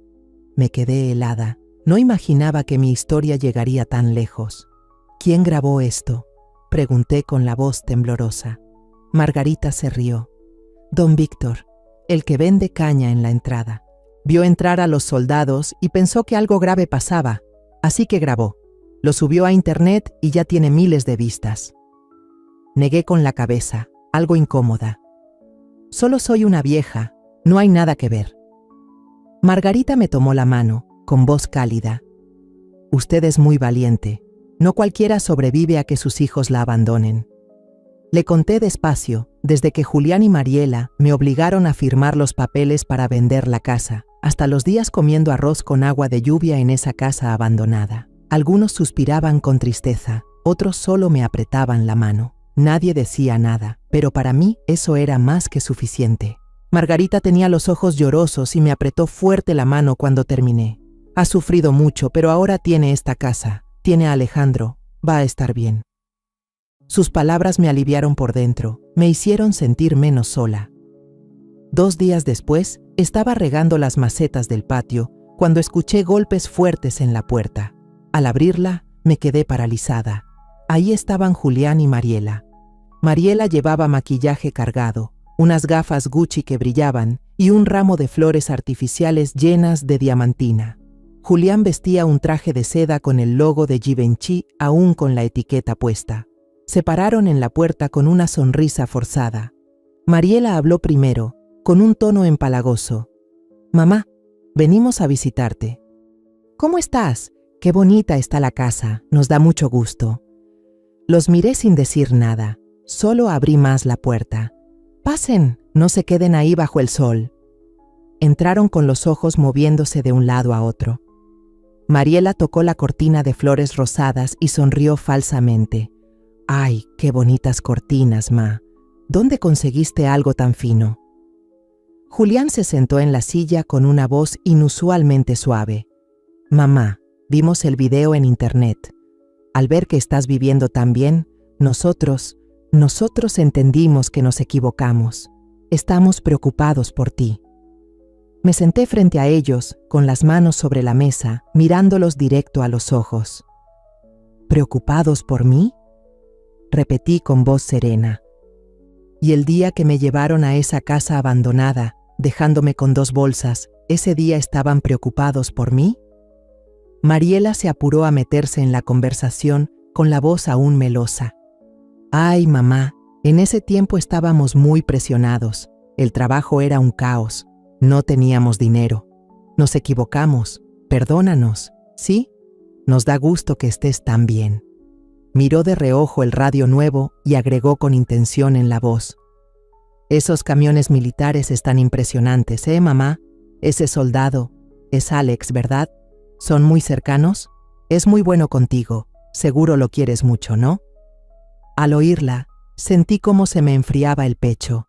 Me quedé helada. No imaginaba que mi historia llegaría tan lejos. «¿Quién grabó esto?», pregunté con la voz temblorosa. Margarita se rió. «Don Víctor, el que vende caña en la entrada. Vio entrar a los soldados y pensó que algo grave pasaba, así que grabó. Lo subió a internet y ya tiene miles de vistas». Negué con la cabeza, algo incómoda. «Solo soy una vieja, no hay nada que ver». Margarita me tomó la mano, con voz cálida. «Usted es muy valiente. No cualquiera sobrevive a que sus hijos la abandonen». Le conté despacio, desde que Julián y Mariela me obligaron a firmar los papeles para vender la casa, hasta los días comiendo arroz con agua de lluvia en esa casa abandonada. Algunos suspiraban con tristeza, otros solo me apretaban la mano. Nadie decía nada, pero para mí eso era más que suficiente. Margarita tenía los ojos llorosos y me apretó fuerte la mano cuando terminé. «Ha sufrido mucho, pero ahora tiene esta casa, tiene a Alejandro, va a estar bien». Sus palabras me aliviaron por dentro, me hicieron sentir menos sola. 2 días después, estaba regando las macetas del patio cuando escuché golpes fuertes en la puerta. Al abrirla, me quedé paralizada. Ahí estaban Julián y Mariela. Mariela llevaba maquillaje cargado, unas gafas Gucci que brillaban y un ramo de flores artificiales llenas de diamantina. Julián vestía un traje de seda con el logo de Givenchy aún con la etiqueta puesta. Se pararon en la puerta con una sonrisa forzada. Mariela habló primero, con un tono empalagoso. «Mamá, venimos a visitarte». «¿Cómo estás? Qué bonita está la casa, nos da mucho gusto». Los miré sin decir nada, solo abrí más la puerta. «Pasen, no se queden ahí bajo el sol». Entraron con los ojos moviéndose de un lado a otro. Mariela tocó la cortina de flores rosadas y sonrió falsamente. «Ay, qué bonitas cortinas, ma. ¿Dónde conseguiste algo tan fino?». Julián se sentó en la silla con una voz inusualmente suave. «Mamá, vimos el video en internet. Al ver que estás viviendo tan bien, nosotros Nosotros entendimos que nos equivocamos. Estamos preocupados por ti. Me senté frente a ellos, con las manos sobre la mesa, mirándolos directo a los ojos. ¿Preocupados por mí? Repetí con voz serena. Y el día que me llevaron a esa casa abandonada, dejándome con 2 bolsas, ¿ese día estaban preocupados por mí? Mariela se apuró a meterse en la conversación con la voz aún melosa. Ay, mamá, en ese tiempo estábamos muy presionados. El trabajo era un caos. No teníamos dinero. Nos equivocamos. Perdónanos, ¿sí? Nos da gusto que estés tan bien. Miró de reojo el radio nuevo y agregó con intención en la voz. Esos camiones militares están impresionantes, mamá? Ese soldado es Alex, ¿verdad? ¿Son muy cercanos? Es muy bueno contigo. Seguro lo quieres mucho, ¿no? Al oírla, sentí cómo se me enfriaba el pecho.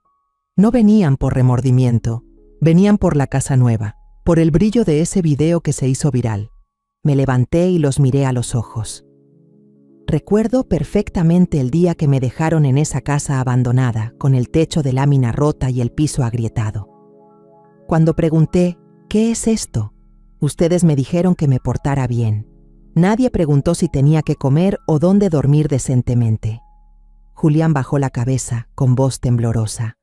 No venían por remordimiento, venían por la casa nueva, por el brillo de ese video que se hizo viral. Me levanté y los miré a los ojos. Recuerdo perfectamente el día que me dejaron en esa casa abandonada, con el techo de lámina rota y el piso agrietado. Cuando pregunté, ¿qué es esto?, ustedes me dijeron que me portara bien. Nadie preguntó si tenía que comer o dónde dormir decentemente. Julián bajó la cabeza, con voz temblorosa.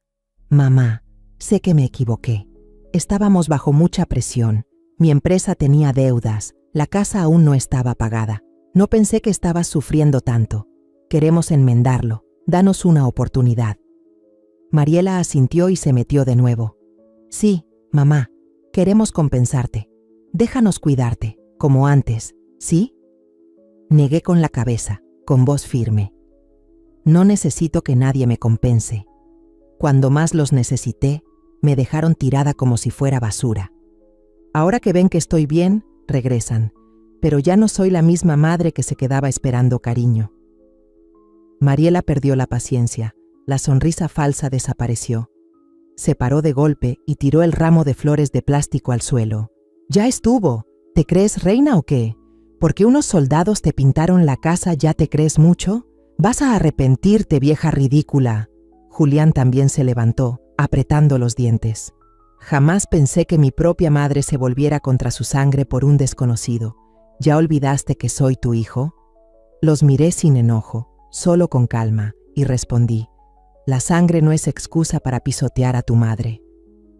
Mamá, sé que me equivoqué. Estábamos bajo mucha presión. Mi empresa tenía deudas. La casa aún no estaba pagada. No pensé que estabas sufriendo tanto. Queremos enmendarlo. Danos una oportunidad. Mariela asintió y se metió de nuevo. Sí, mamá, queremos compensarte. Déjanos cuidarte, como antes, ¿sí? Negué con la cabeza, con voz firme. No necesito que nadie me compense. Cuando más los necesité, me dejaron tirada como si fuera basura. Ahora que ven que estoy bien, regresan, pero ya no soy la misma madre que se quedaba esperando cariño. Mariela perdió la paciencia, la sonrisa falsa desapareció. Se paró de golpe y tiró el ramo de flores de plástico al suelo. ¡Ya estuvo! ¿Te crees reina o qué? ¿Porque unos soldados te pintaron la casa ya te crees mucho? ¡Vas a arrepentirte, vieja ridícula! Julián también se levantó, apretando los dientes. Jamás pensé que mi propia madre se volviera contra su sangre por un desconocido. ¿Ya olvidaste que soy tu hijo? Los miré sin enojo, solo con calma, y respondí. La sangre no es excusa para pisotear a tu madre.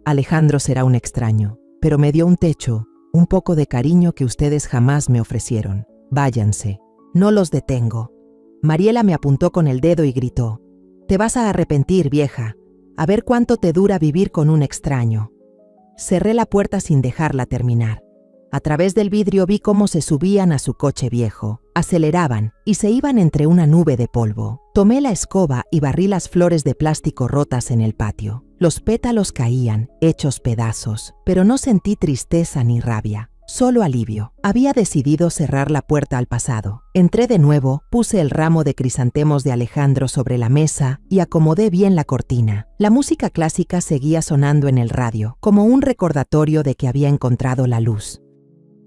Alejandro será un extraño, pero me dio un techo, un poco de cariño que ustedes jamás me ofrecieron. Váyanse. No los detengo. Mariela me apuntó con el dedo y gritó. Te vas a arrepentir, vieja. A ver cuánto te dura vivir con un extraño. Cerré la puerta sin dejarla terminar. A través del vidrio vi cómo se subían a su coche viejo, aceleraban y se iban entre una nube de polvo. Tomé la escoba y barrí las flores de plástico rotas en el patio. Los pétalos caían, hechos pedazos, pero no sentí tristeza ni rabia, solo alivio. Había decidido cerrar la puerta al pasado. Entré de nuevo, puse el ramo de crisantemos de Alejandro sobre la mesa y acomodé bien la cortina. La música clásica seguía sonando en el radio, como un recordatorio de que había encontrado la luz.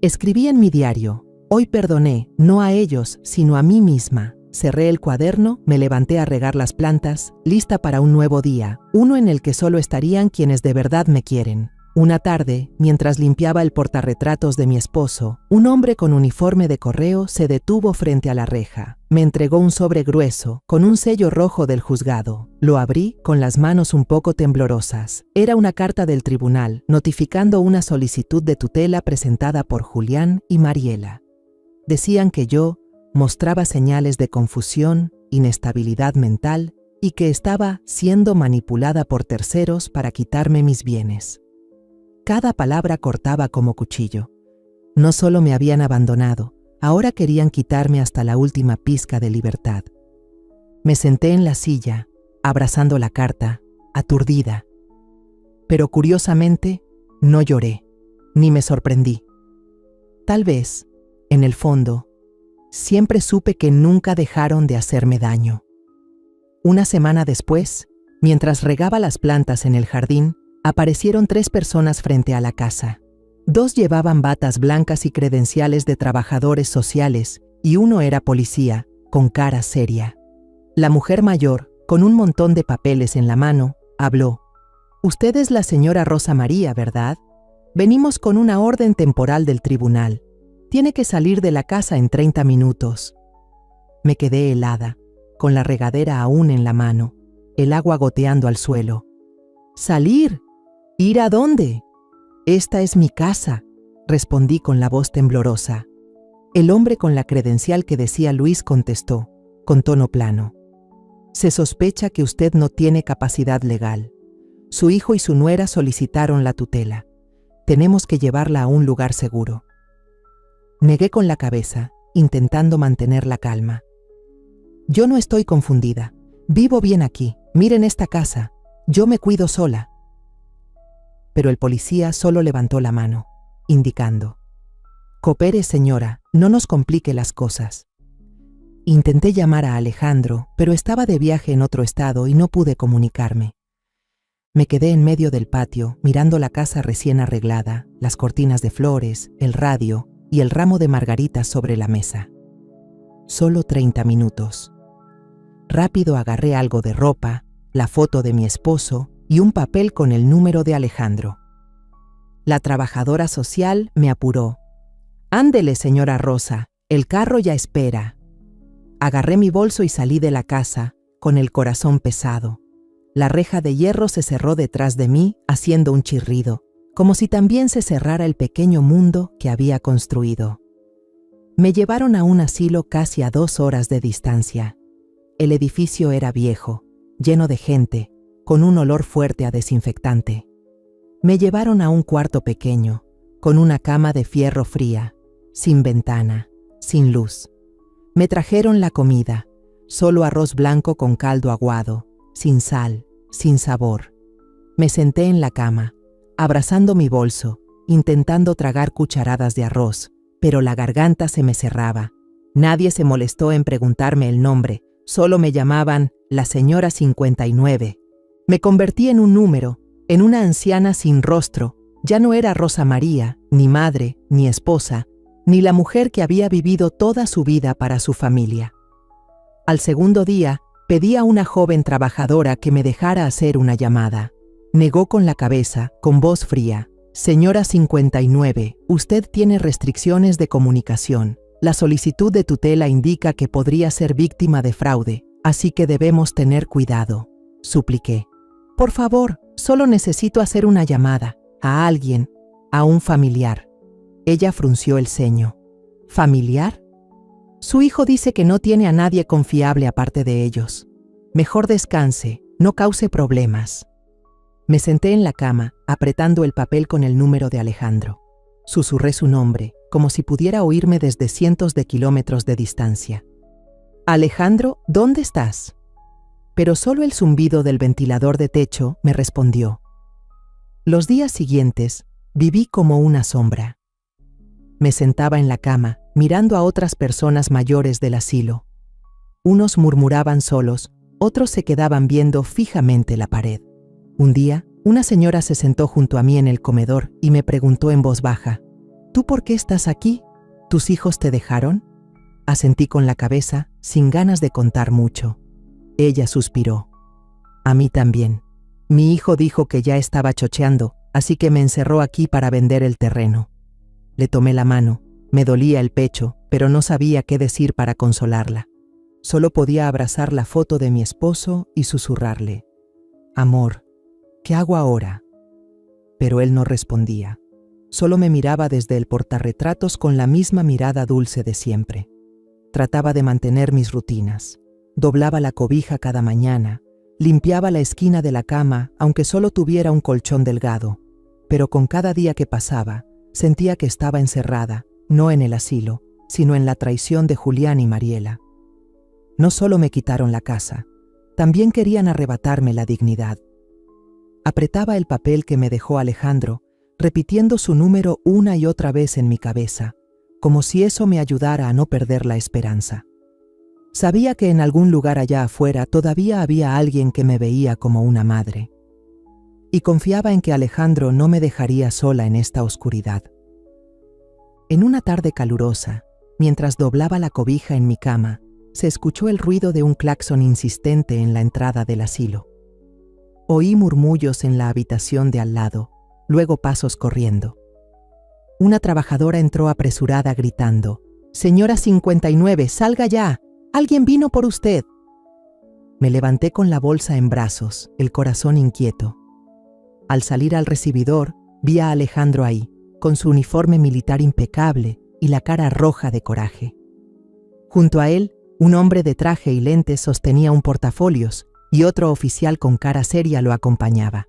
Escribí en mi diario, hoy perdoné, no a ellos, sino a mí misma. Cerré el cuaderno, me levanté a regar las plantas, lista para un nuevo día, uno en el que solo estarían quienes de verdad me quieren. Una tarde, mientras limpiaba el portarretratos de mi esposo, un hombre con uniforme de correo se detuvo frente a la reja. Me entregó un sobre grueso, con un sello rojo del juzgado. Lo abrí con las manos un poco temblorosas. Era una carta del tribunal, notificando una solicitud de tutela presentada por Julián y Mariela. Decían que yo mostraba señales de confusión, inestabilidad mental y que estaba siendo manipulada por terceros para quitarme mis bienes. Cada palabra cortaba como cuchillo. No solo me habían abandonado, ahora querían quitarme hasta la última pizca de libertad. Me senté en la silla, abrazando la carta, aturdida. Pero curiosamente, no lloré, ni me sorprendí. Tal vez, en el fondo, siempre supe que nunca dejaron de hacerme daño. Una semana después, mientras regaba las plantas en el jardín, aparecieron 3 personas frente a la casa. 2 llevaban batas blancas y credenciales de trabajadores sociales, y uno era policía, con cara seria. La mujer mayor, Con un montón de papeles en la mano, habló. «Usted es la señora Rosa María, ¿verdad? Venimos con una orden temporal del tribunal. Tiene que salir de la casa en 30 minutos». Me quedé helada, con la regadera aún en la mano, el agua goteando al suelo. «¿Salir? ¿Ir a dónde?» «Esta es mi casa», respondí con la voz temblorosa. El hombre con la credencial que decía Luis contestó, con tono plano. «Se sospecha que usted no tiene capacidad legal. Su hijo y su nuera solicitaron la tutela. Tenemos que llevarla a un lugar seguro». Negué con la cabeza, intentando mantener la calma. «Yo no estoy confundida. Vivo bien aquí. Miren esta casa. Yo me cuido sola». Pero el policía solo levantó la mano, indicando. «Coopere, señora, no nos complique las cosas». Intenté llamar a Alejandro, pero estaba de viaje en otro estado y no pude comunicarme. Me quedé en medio del patio, mirando la casa recién arreglada, las cortinas de flores, el radio y el ramo de margaritas sobre la mesa. Solo 30 minutos. Rápido agarré algo de ropa, la foto de mi esposo y un papel con el número de Alejandro. La trabajadora social me apuró. «Ándele, señora Rosa, el carro ya espera». Agarré mi bolso y salí de la casa, con el corazón pesado. La reja de hierro se cerró detrás de mí, haciendo un chirrido, como si también se cerrara el pequeño mundo que había construido. Me llevaron a un asilo casi a 2 horas de distancia. El edificio era viejo, lleno de gente, con un olor fuerte a desinfectante. Me llevaron a un cuarto pequeño, con una cama de fierro fría, sin ventana, sin luz. Me trajeron la comida, solo arroz blanco con caldo aguado, sin sal, sin sabor. Me senté en la cama, abrazando mi bolso, intentando tragar cucharadas de arroz, pero la garganta se me cerraba. Nadie se molestó en preguntarme el nombre, solo me llamaban la señora 59. Me convertí en un número, en una anciana sin rostro. Ya no era Rosa María, ni madre, ni esposa, ni la mujer que había vivido toda su vida para su familia. Al segundo día, pedí a una joven trabajadora que me dejara hacer una llamada. Negó con la cabeza, con voz fría. «Señora 59, usted tiene restricciones de comunicación. La solicitud de tutela indica que podría ser víctima de fraude, así que debemos tener cuidado», supliqué. «Por favor, solo necesito hacer una llamada, a alguien, a un familiar». Ella frunció el ceño. «¿Familiar? Su hijo dice que no tiene a nadie confiable aparte de ellos. Mejor descanse, no cause problemas». Me senté en la cama, apretando el papel con el número de Alejandro. Susurré su nombre, como si pudiera oírme desde cientos de kilómetros de distancia. «Alejandro, ¿dónde estás?». Pero solo el zumbido del ventilador de techo me respondió. Los días siguientes, viví como una sombra. Me sentaba en la cama, mirando a otras personas mayores del asilo. Unos murmuraban solos, otros se quedaban viendo fijamente la pared. Un día, una señora se sentó junto a mí en el comedor y me preguntó en voz baja: «¿Tú por qué estás aquí? ¿Tus hijos te dejaron?». Asentí con la cabeza, sin ganas de contar mucho. Ella suspiró. «A mí también. Mi hijo dijo que ya estaba chocheando, así que me encerró aquí para vender el terreno». Le tomé la mano, me dolía el pecho, pero no sabía qué decir para consolarla. Solo podía abrazar la foto de mi esposo y susurrarle: «Amor, ¿qué hago ahora?». Pero él no respondía. Solo me miraba desde el portarretratos con la misma mirada dulce de siempre. Trataba de mantener mis rutinas. Doblaba la cobija cada mañana, limpiaba la esquina de la cama, aunque solo tuviera un colchón delgado. Pero con cada día que pasaba, sentía que estaba encerrada, no en el asilo, sino en la traición de Julián y Mariela. No solo me quitaron la casa, también querían arrebatarme la dignidad. Apretaba el papel que me dejó Alejandro, repitiendo su número una y otra vez en mi cabeza, como si eso me ayudara a no perder la esperanza. Sabía que en algún lugar allá afuera todavía había alguien que me veía como una madre. Y confiaba en que Alejandro no me dejaría sola en esta oscuridad. En una tarde calurosa, mientras doblaba la cobija en mi cama, se escuchó el ruido de un claxon insistente en la entrada del asilo. Oí murmullos en la habitación de al lado, luego pasos corriendo. Una trabajadora entró apresurada gritando: «Señora 59, salga ya. Alguien vino por usted». Me levanté con la bolsa en brazos, el corazón inquieto. Al salir al recibidor, vi a Alejandro ahí, con su uniforme militar impecable y la cara roja de coraje. Junto a él, un hombre de traje y lentes sostenía un portafolios y otro oficial con cara seria lo acompañaba.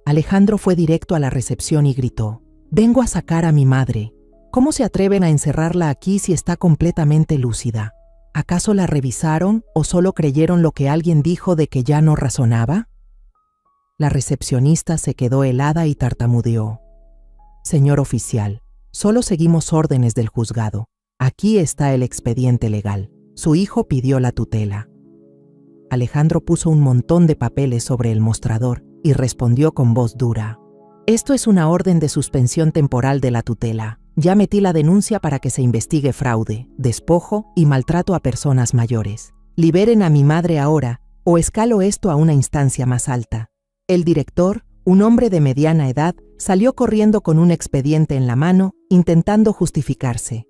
Alejandro fue directo a la recepción y gritó: «Vengo a sacar a mi madre. ¿Cómo se atreven a encerrarla aquí si está completamente lúcida? ¿Acaso la revisaron o solo creyeron lo que alguien dijo de que ya no razonaba?». La recepcionista se quedó helada y tartamudeó: «Señor oficial, solo seguimos órdenes del juzgado. Aquí está el expediente legal. Su hijo pidió la tutela». Alejandro puso un montón de papeles sobre el mostrador y respondió con voz dura: «Esto es una orden de suspensión temporal de la tutela. Ya metí la denuncia para que se investigue fraude, despojo y maltrato a personas mayores. Liberen a mi madre ahora o escalo esto a una instancia más alta». El director, un hombre de mediana edad, salió corriendo con un expediente en la mano, intentando justificarse.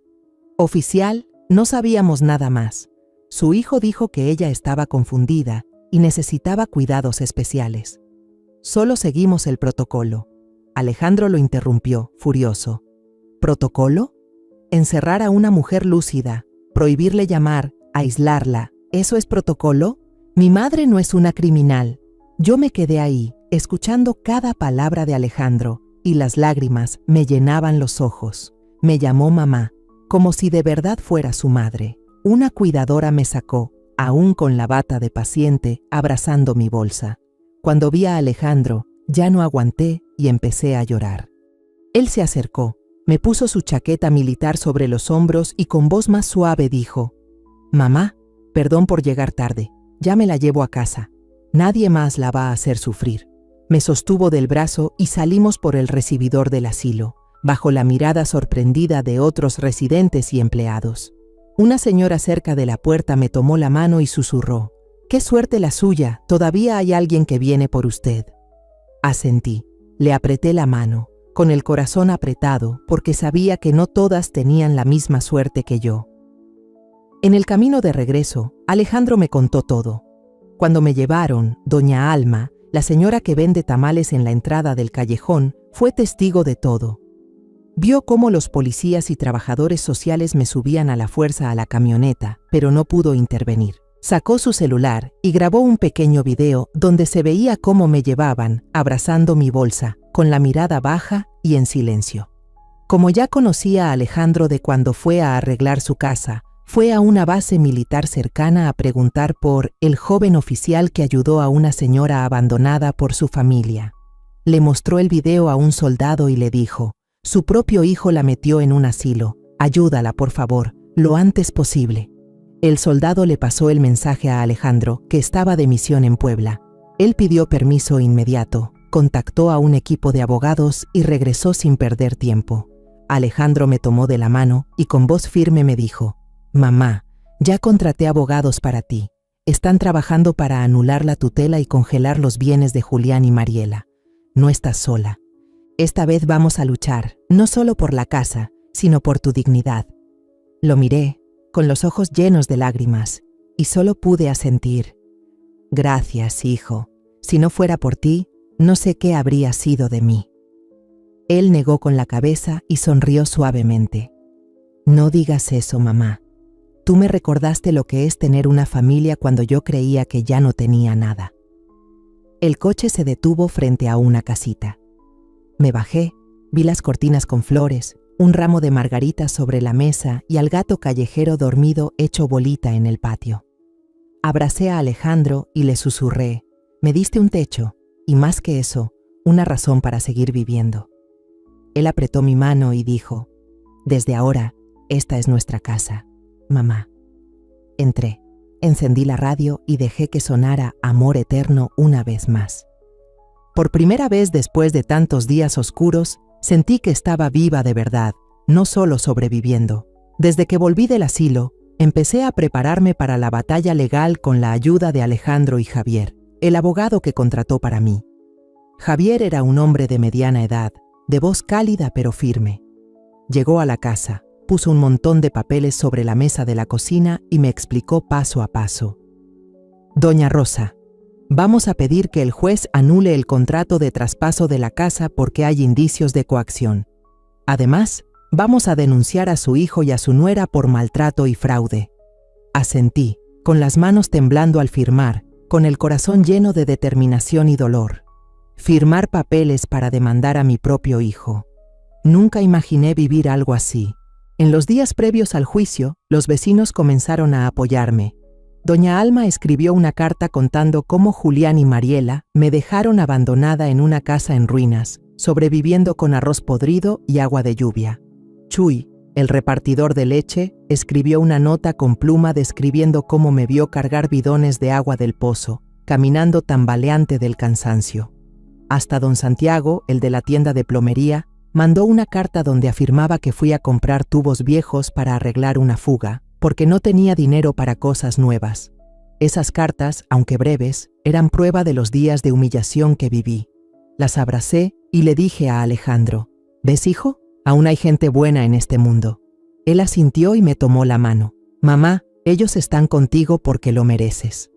«Oficial, no sabíamos nada más. Su hijo dijo que ella estaba confundida y necesitaba cuidados especiales. Solo seguimos el protocolo». Alejandro lo interrumpió, furioso. «¿Protocolo? Encerrar a una mujer lúcida, prohibirle llamar, aislarla, ¿eso es protocolo? Mi madre no es una criminal». Yo me quedé ahí, escuchando cada palabra de Alejandro, y las lágrimas me llenaban los ojos. Me llamó mamá, como si de verdad fuera su madre. Una cuidadora me sacó, aún con la bata de paciente, abrazando mi bolsa. Cuando vi a Alejandro, ya no aguanté y empecé a llorar. Él se acercó, me puso su chaqueta militar sobre los hombros y con voz más suave dijo: «Mamá, perdón por llegar tarde, ya me la llevo a casa. Nadie más la va a hacer sufrir». Me sostuvo del brazo y salimos por el recibidor del asilo, bajo la mirada sorprendida de otros residentes y empleados. Una señora cerca de la puerta me tomó la mano y susurró: «Qué suerte la suya, todavía hay alguien que viene por usted». Asentí, le apreté la mano, con el corazón apretado, porque sabía que no todas tenían la misma suerte que yo. En el camino de regreso, Alejandro me contó todo. Cuando me llevaron, doña Alma, la señora que vende tamales en la entrada del callejón, fue testigo de todo. Vio cómo los policías y trabajadores sociales me subían a la fuerza a la camioneta, pero no pudo intervenir. Sacó su celular y grabó un pequeño video donde se veía cómo me llevaban, abrazando mi bolsa, con la mirada baja y en silencio. Como ya conocía a Alejandro de cuando fue a arreglar su casa, fue a una base militar cercana a preguntar por el joven oficial que ayudó a una señora abandonada por su familia. Le mostró el video a un soldado y le dijo: «Su propio hijo la metió en un asilo. Ayúdala, por favor, lo antes posible». El soldado le pasó el mensaje a Alejandro, que estaba de misión en Puebla. Él pidió permiso inmediato, contactó a un equipo de abogados y regresó sin perder tiempo. Alejandro me tomó de la mano y con voz firme me dijo: «Mamá, ya contraté abogados para ti. Están trabajando para anular la tutela y congelar los bienes de Julián y Mariela. No estás sola. Esta vez vamos a luchar, no solo por la casa, sino por tu dignidad». Lo miré, con los ojos llenos de lágrimas, y solo pude asentir. «Gracias, hijo. Si no fuera por ti, no sé qué habría sido de mí». Él negó con la cabeza y sonrió suavemente. «No digas eso, mamá. Tú me recordaste lo que es tener una familia cuando yo creía que ya no tenía nada». El coche se detuvo frente a una casita. Me bajé, vi las cortinas con flores, un ramo de margaritas sobre la mesa y al gato callejero dormido hecho bolita en el patio. Abracé a Alejandro y le susurré: «Me diste un techo y, más que eso, una razón para seguir viviendo». Él apretó mi mano y dijo: «Desde ahora, esta es nuestra casa, mamá». Entré, encendí la radio y dejé que sonara Amor Eterno una vez más. Por primera vez después de tantos días oscuros, sentí que estaba viva de verdad, no solo sobreviviendo. Desde que volví del asilo, Empecé a prepararme para la batalla legal con la ayuda de Alejandro y Javier, el abogado que contrató para mí. Javier era un hombre de mediana edad, de voz cálida pero firme. Llegó a la casa, puso un montón de papeles sobre la mesa de la cocina y me explicó paso a paso. Doña Rosa, vamos a pedir que el juez anule el contrato de traspaso de la casa porque hay indicios de coacción. Además, vamos a denunciar a su hijo y a su nuera por maltrato y fraude. Asentí, con las manos temblando al firmar, con el corazón lleno de determinación y dolor. Firmar papeles para demandar a mi propio hijo. Nunca imaginé vivir algo así. En los días previos al juicio, los vecinos comenzaron a apoyarme. Doña Alma escribió una carta contando cómo Julián y Mariela me dejaron abandonada en una casa en ruinas, sobreviviendo con arroz podrido y agua de lluvia. Chuy, el repartidor de leche, escribió una nota con pluma describiendo cómo me vio cargar bidones de agua del pozo, caminando tambaleante del cansancio. Hasta don Santiago, el de la tienda de plomería, mandó una carta donde afirmaba que fui a comprar tubos viejos para arreglar una fuga, porque no tenía dinero para cosas nuevas. Esas cartas, aunque breves, eran prueba de los días de humillación que viví. Las abracé y le dije a Alejandro, ¿ves, hijo? Aún hay gente buena en este mundo. Él asintió y me tomó la mano. Mamá, ellos están contigo porque lo mereces.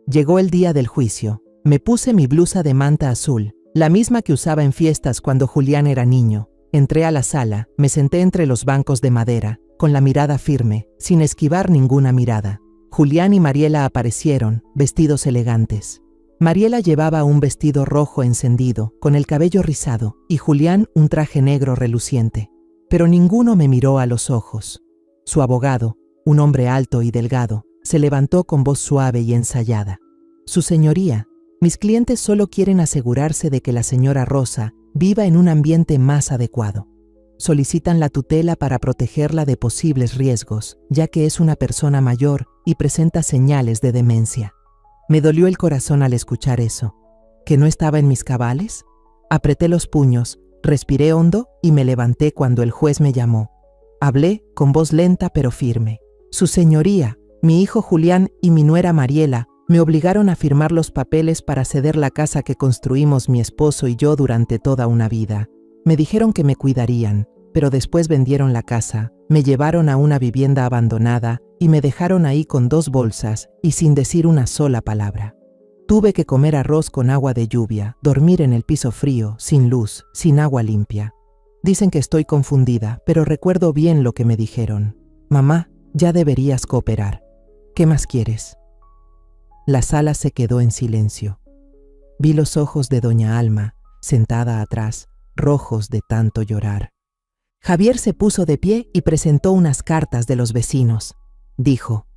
Llegó el día del juicio. Me puse mi blusa de manta azul, la misma que usaba en fiestas cuando Julián era niño. Entré a la sala, me senté entre los bancos de madera, con la mirada firme, sin esquivar ninguna mirada. Julián y Mariela aparecieron, vestidos elegantes. Mariela llevaba un vestido rojo encendido, con el cabello rizado, y Julián un traje negro reluciente. Pero ninguno me miró a los ojos. Su abogado, un hombre alto y delgado, se levantó con voz suave y ensayada. Su señoría, mis clientes solo quieren asegurarse de que la señora Rosa viva en un ambiente más adecuado. Solicitan la tutela para protegerla de posibles riesgos, ya que es una persona mayor y presenta señales de demencia. Me dolió el corazón al escuchar eso. ¿Que no estaba en mis cabales? Apreté los puños, respiré hondo y me levanté cuando el juez me llamó. Hablé con voz lenta pero firme. Su señoría, mi hijo Julián y mi nuera Mariela me obligaron a firmar los papeles para ceder la casa que construimos mi esposo y yo durante toda una vida. Me dijeron que me cuidarían, pero después vendieron la casa, me llevaron a una vivienda abandonada y me dejaron ahí con 2 bolsas y sin decir una sola palabra. Tuve que comer arroz con agua de lluvia, dormir en el piso frío, sin luz, sin agua limpia. Dicen que estoy confundida, pero recuerdo bien lo que me dijeron. Mamá, ya deberías cooperar. ¿Qué más quieres? La sala se quedó en silencio. Vi los ojos de doña Alma, sentada atrás, rojos de tanto llorar. Javier se puso de pie y presentó unas cartas de los vecinos. Dijo,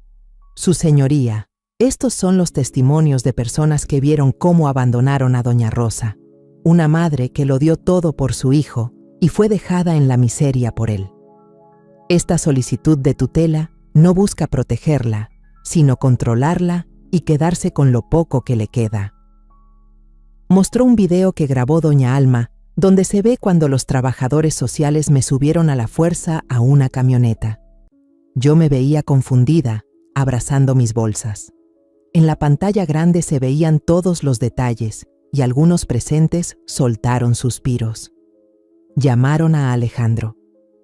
Su señoría, estos son los testimonios de personas que vieron cómo abandonaron a doña Rosa, una madre que lo dio todo por su hijo y fue dejada en la miseria por él. Esta solicitud de tutela no busca protegerla, sino controlarla y quedarse con lo poco que le queda. Mostró un video que grabó doña Alma, donde se ve cuando los trabajadores sociales me subieron a la fuerza a una camioneta. Yo me veía confundida, abrazando mis bolsas. En la pantalla grande se veían todos los detalles y algunos presentes soltaron suspiros. Llamaron a Alejandro.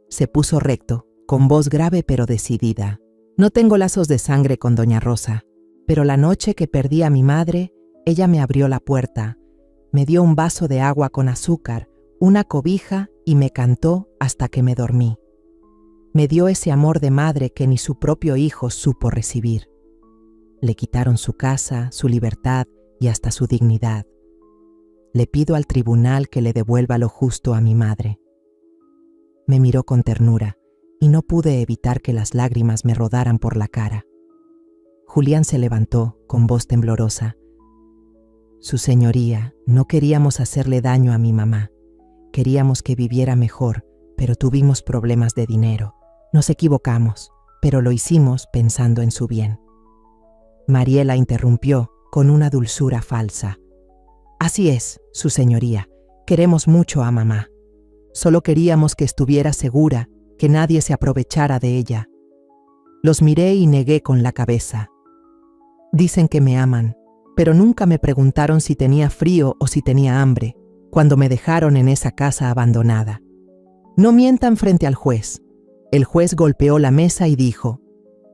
Se puso recto, con voz grave pero decidida. No tengo lazos de sangre con doña Rosa, pero la noche que perdí a mi madre, ella me abrió la puerta, me dio un vaso de agua con azúcar, una cobija y me cantó hasta que me dormí. Me dio ese amor de madre que ni su propio hijo supo recibir. Le quitaron su casa, su libertad y hasta su dignidad. Le pido al tribunal que le devuelva lo justo a mi madre. Me miró con ternura y no pude evitar que las lágrimas me rodaran por la cara. Julián se levantó con voz temblorosa. Su señoría, no queríamos hacerle daño a mi mamá. Queríamos que viviera mejor, pero tuvimos problemas de dinero. Nos equivocamos, pero lo hicimos pensando en su bien. Mariela interrumpió con una dulzura falsa. Así es, su señoría, queremos mucho a mamá. Solo queríamos que estuviera segura, que nadie se aprovechara de ella. Los miré y negué con la cabeza. Dicen que me aman, pero nunca me preguntaron si tenía frío o si tenía hambre, cuando me dejaron en esa casa abandonada. No mientan frente al juez. El juez golpeó la mesa y dijo: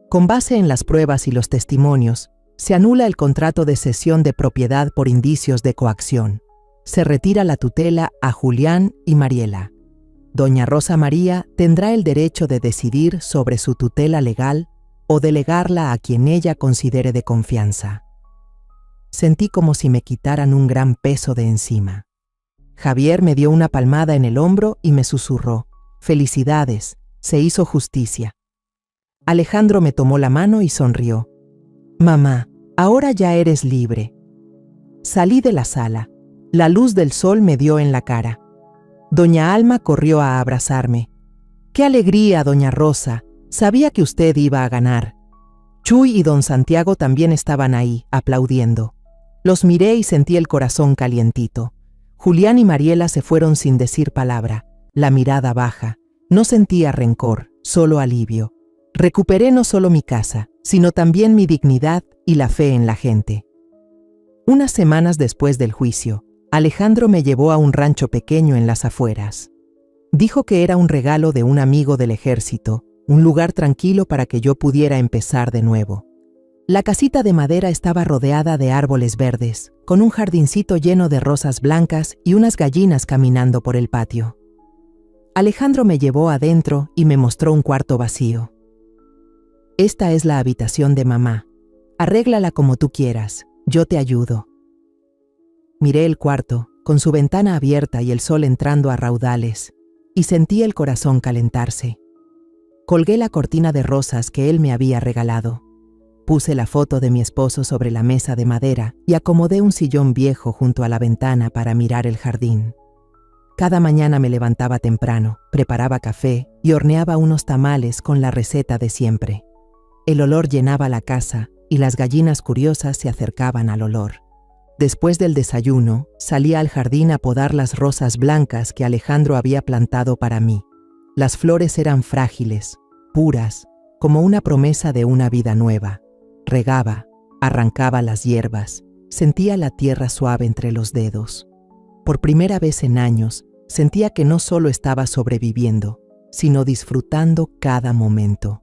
con base en las pruebas y los testimonios, se anula el contrato de cesión de propiedad por indicios de coacción. Se retira la tutela a Julián y Mariela. Doña Rosa María tendrá el derecho de decidir sobre su tutela legal o delegarla a quien ella considere de confianza. Sentí como si me quitaran un gran peso de encima. Javier me dio una palmada en el hombro y me susurró: felicidades, se hizo justicia. Alejandro me tomó la mano y sonrió. Mamá, ahora ya eres libre. Salí de la sala. La luz del sol me dio en la cara. Doña Alma corrió a abrazarme. ¡Qué alegría, doña Rosa! Sabía que usted iba a ganar. Chuy y don Santiago también estaban ahí, aplaudiendo. Los miré y sentí el corazón calientito. Julián y Mariela se fueron sin decir palabra, la mirada baja. No sentía rencor, solo alivio. Recuperé no solo mi casa, sino también mi dignidad y la fe en la gente. Unas semanas después del juicio, Alejandro me llevó a un rancho pequeño en las afueras. Dijo que era un regalo de un amigo del ejército, un lugar tranquilo para que yo pudiera empezar de nuevo. La casita de madera estaba rodeada de árboles verdes, con un jardincito lleno de rosas blancas y unas gallinas caminando por el patio. Alejandro me llevó adentro y me mostró un cuarto vacío. Esta es la habitación de mamá. Arréglala como tú quieras, yo te ayudo. Miré el cuarto, con su ventana abierta y el sol entrando a raudales, y sentí el corazón calentarse. Colgué la cortina de rosas que él me había regalado. Puse la foto de mi esposo sobre la mesa de madera y acomodé un sillón viejo junto a la ventana para mirar el jardín. Cada mañana me levantaba temprano, preparaba café y horneaba unos tamales con la receta de siempre. El olor llenaba la casa y las gallinas curiosas se acercaban al olor. Después del desayuno, salía al jardín a podar las rosas blancas que Alejandro había plantado para mí. Las flores eran frágiles, puras, como una promesa de una vida nueva. Regaba, arrancaba las hierbas, sentía la tierra suave entre los dedos. Por primera vez en años, sentía que no solo estaba sobreviviendo, sino disfrutando cada momento.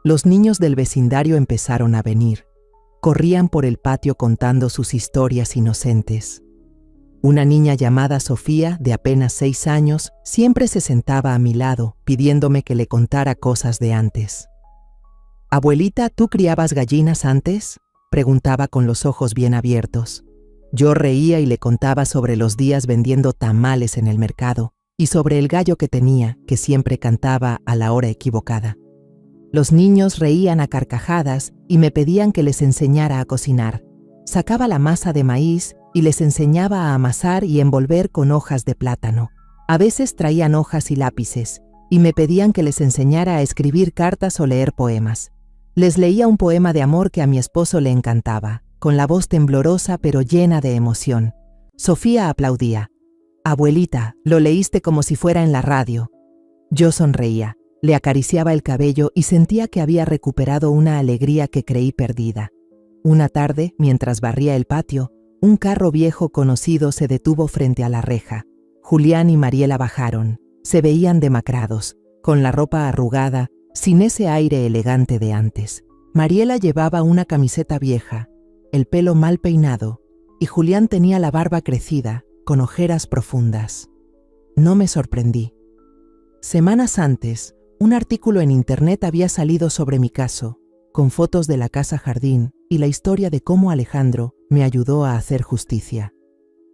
Los niños del vecindario empezaron a venir. Corrían por el patio contando sus historias inocentes. Una niña llamada Sofía, de apenas 6 años, siempre se sentaba a mi lado, pidiéndome que le contara cosas de antes. «Abuelita, ¿tú criabas gallinas antes?», preguntaba con los ojos bien abiertos. Yo reía y le contaba sobre los días vendiendo tamales en el mercado y sobre el gallo que tenía, que siempre cantaba a la hora equivocada. Los niños reían a carcajadas y me pedían que les enseñara a cocinar. Sacaba la masa de maíz y les enseñaba a amasar y envolver con hojas de plátano. A veces traían hojas y lápices y me pedían que les enseñara a escribir cartas o leer poemas. Les leía un poema de amor que a mi esposo le encantaba, con la voz temblorosa pero llena de emoción. Sofía aplaudía. «Abuelita, lo leíste como si fuera en la radio». Yo sonreía. Le acariciaba el cabello y sentía que había recuperado una alegría que creí perdida. Una tarde, mientras barría el patio, un carro viejo conocido se detuvo frente a la reja. Julián y Mariela bajaron. Se veían demacrados, con la ropa arrugada, sin ese aire elegante de antes. Mariela llevaba una camiseta vieja, el pelo mal peinado, y Julián tenía la barba crecida, con ojeras profundas. No me sorprendí. Semanas antes, un artículo en internet había salido sobre mi caso, con fotos de la casa jardín y la historia de cómo Alejandro me ayudó a hacer justicia.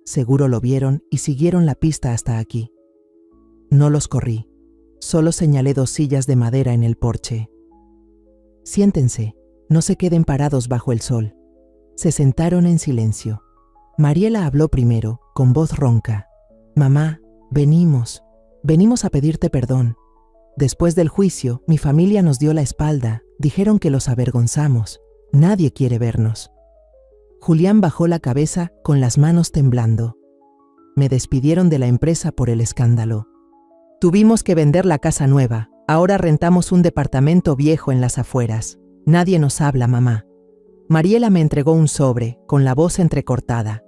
Seguro lo vieron y siguieron la pista hasta aquí. No los corrí, solo señalé 2 sillas de madera en el porche. «Siéntense, no se queden parados bajo el sol». Se sentaron en silencio. Mariela habló primero, con voz ronca. «Mamá, venimos a pedirte perdón. Después del juicio, mi familia nos dio la espalda, dijeron que los avergonzamos. Nadie quiere vernos». Julián bajó la cabeza con las manos temblando. «Me despidieron de la empresa por el escándalo. Tuvimos que vender la casa nueva, Ahora rentamos un departamento viejo en las afueras. Nadie nos habla, mamá. Mariela me entregó un sobre, con la voz entrecortada.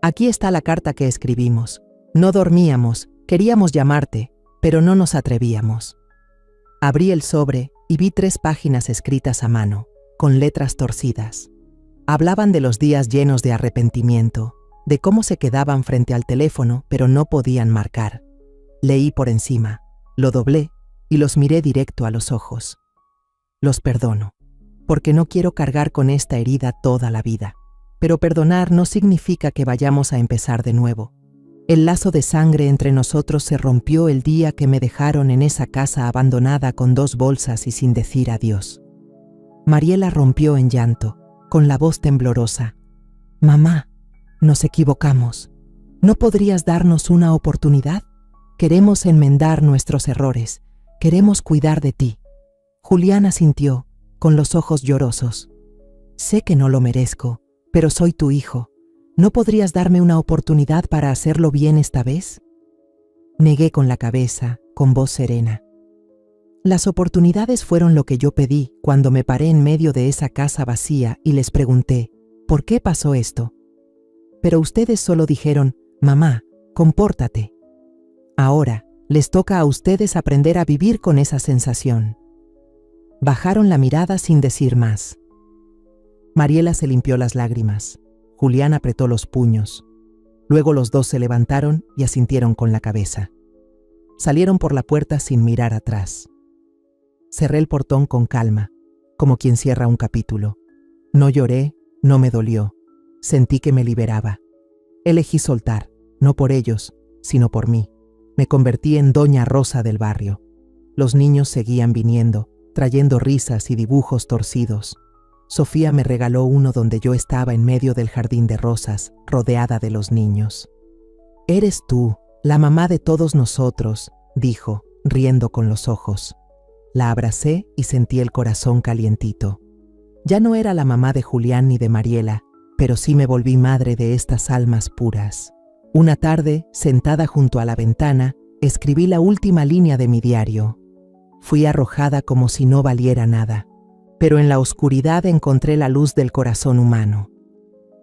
Aquí está la carta que escribimos. No dormíamos, queríamos llamarte, pero no nos atrevíamos. Abrí el sobre y vi 3 páginas escritas a mano, con letras torcidas. Hablaban de los días llenos de arrepentimiento, de cómo se quedaban frente al teléfono, pero no podían marcar. Leí por encima, lo doblé y los miré directo a los ojos. Los perdono, porque no quiero cargar con esta herida toda la vida. Pero perdonar no significa que vayamos a empezar de nuevo. El lazo de sangre entre nosotros se rompió el día que me dejaron en esa casa abandonada con 2 bolsas y sin decir adiós. Mariela rompió en llanto, con la voz temblorosa. Mamá, nos equivocamos. ¿No podrías darnos una oportunidad? Queremos enmendar nuestros errores. Queremos cuidar de ti. Julián asintió, con los ojos llorosos. Sé que no lo merezco, pero soy tu hijo. ¿No podrías darme una oportunidad para hacerlo bien esta vez? Negué con la cabeza, con voz serena. Las oportunidades fueron lo que yo pedí cuando me paré en medio de esa casa vacía y les pregunté, ¿por qué pasó esto? Pero ustedes solo dijeron, mamá, compórtate. Ahora, les toca a ustedes aprender a vivir con esa sensación. Bajaron la mirada sin decir más. Mariela se limpió las lágrimas. Julián apretó los puños. Luego los 2 se levantaron y asintieron con la cabeza. Salieron por la puerta sin mirar atrás. Cerré el portón con calma, como quien cierra un capítulo. No lloré, no me dolió. Sentí que me liberaba. Elegí soltar, no por ellos, sino por mí. Me convertí en Doña Rosa del barrio. Los niños seguían viniendo, trayendo risas y dibujos torcidos. Sofía me regaló uno donde yo estaba en medio del jardín de rosas, rodeada de los niños. «Eres tú, la mamá de todos nosotros», dijo, riendo con los ojos. La abracé y sentí el corazón calientito. Ya no era la mamá de Julián ni de Mariela, pero sí me volví madre de estas almas puras. Una tarde, sentada junto a la ventana, escribí la última línea de mi diario. Fui arrojada como si no valiera nada, pero en la oscuridad encontré la luz del corazón humano.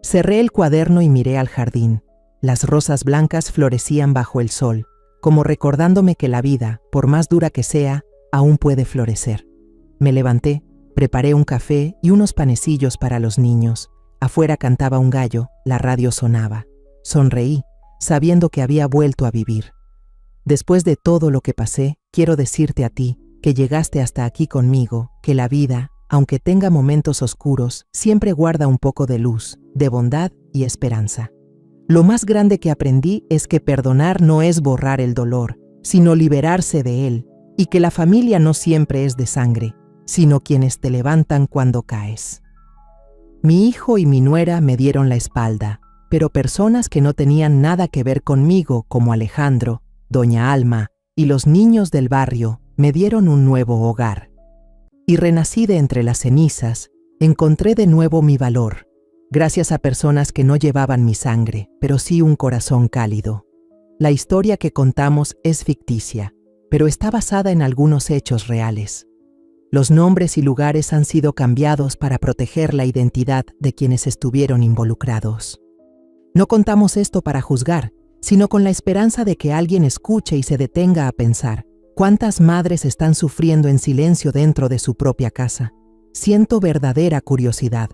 Cerré el cuaderno y miré al jardín. Las rosas blancas florecían bajo el sol, como recordándome que la vida, por más dura que sea, aún puede florecer. Me levanté, preparé un café y unos panecillos para los niños. Afuera cantaba un gallo, la radio sonaba. Sonreí, sabiendo que había vuelto a vivir. Después de todo lo que pasé, quiero decirte a ti, que llegaste hasta aquí conmigo, que la vida, aunque tenga momentos oscuros, siempre guarda un poco de luz, de bondad y esperanza. Lo más grande que aprendí es que perdonar no es borrar el dolor, sino liberarse de él, y que la familia no siempre es de sangre, sino quienes te levantan cuando caes. Mi hijo y mi nuera me dieron la espalda, pero personas que no tenían nada que ver conmigo, como Alejandro, Doña Alma y los niños del barrio, me dieron un nuevo hogar. Y renací de entre las cenizas, encontré de nuevo mi valor, gracias a personas que no llevaban mi sangre, pero sí un corazón cálido. La historia que contamos es ficticia, pero está basada en algunos hechos reales. Los nombres y lugares han sido cambiados para proteger la identidad de quienes estuvieron involucrados. No contamos esto para juzgar, sino con la esperanza de que alguien escuche y se detenga a pensar. ¿Cuántas madres están sufriendo en silencio dentro de su propia casa? Siento verdadera curiosidad.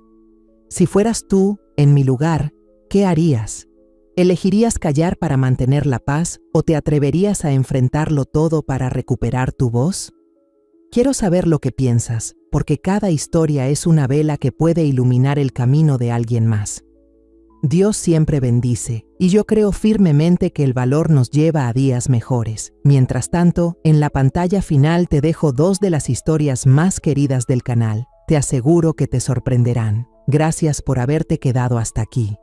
Si fueras tú, en mi lugar, ¿qué harías? ¿Elegirías callar para mantener la paz o te atreverías a enfrentarlo todo para recuperar tu voz? Quiero saber lo que piensas, porque cada historia es una vela que puede iluminar el camino de alguien más. Dios siempre bendice, y yo creo firmemente que el valor nos lleva a días mejores. Mientras tanto, en la pantalla final te dejo 2 de las historias más queridas del canal. Te aseguro que te sorprenderán. Gracias por haberte quedado hasta aquí.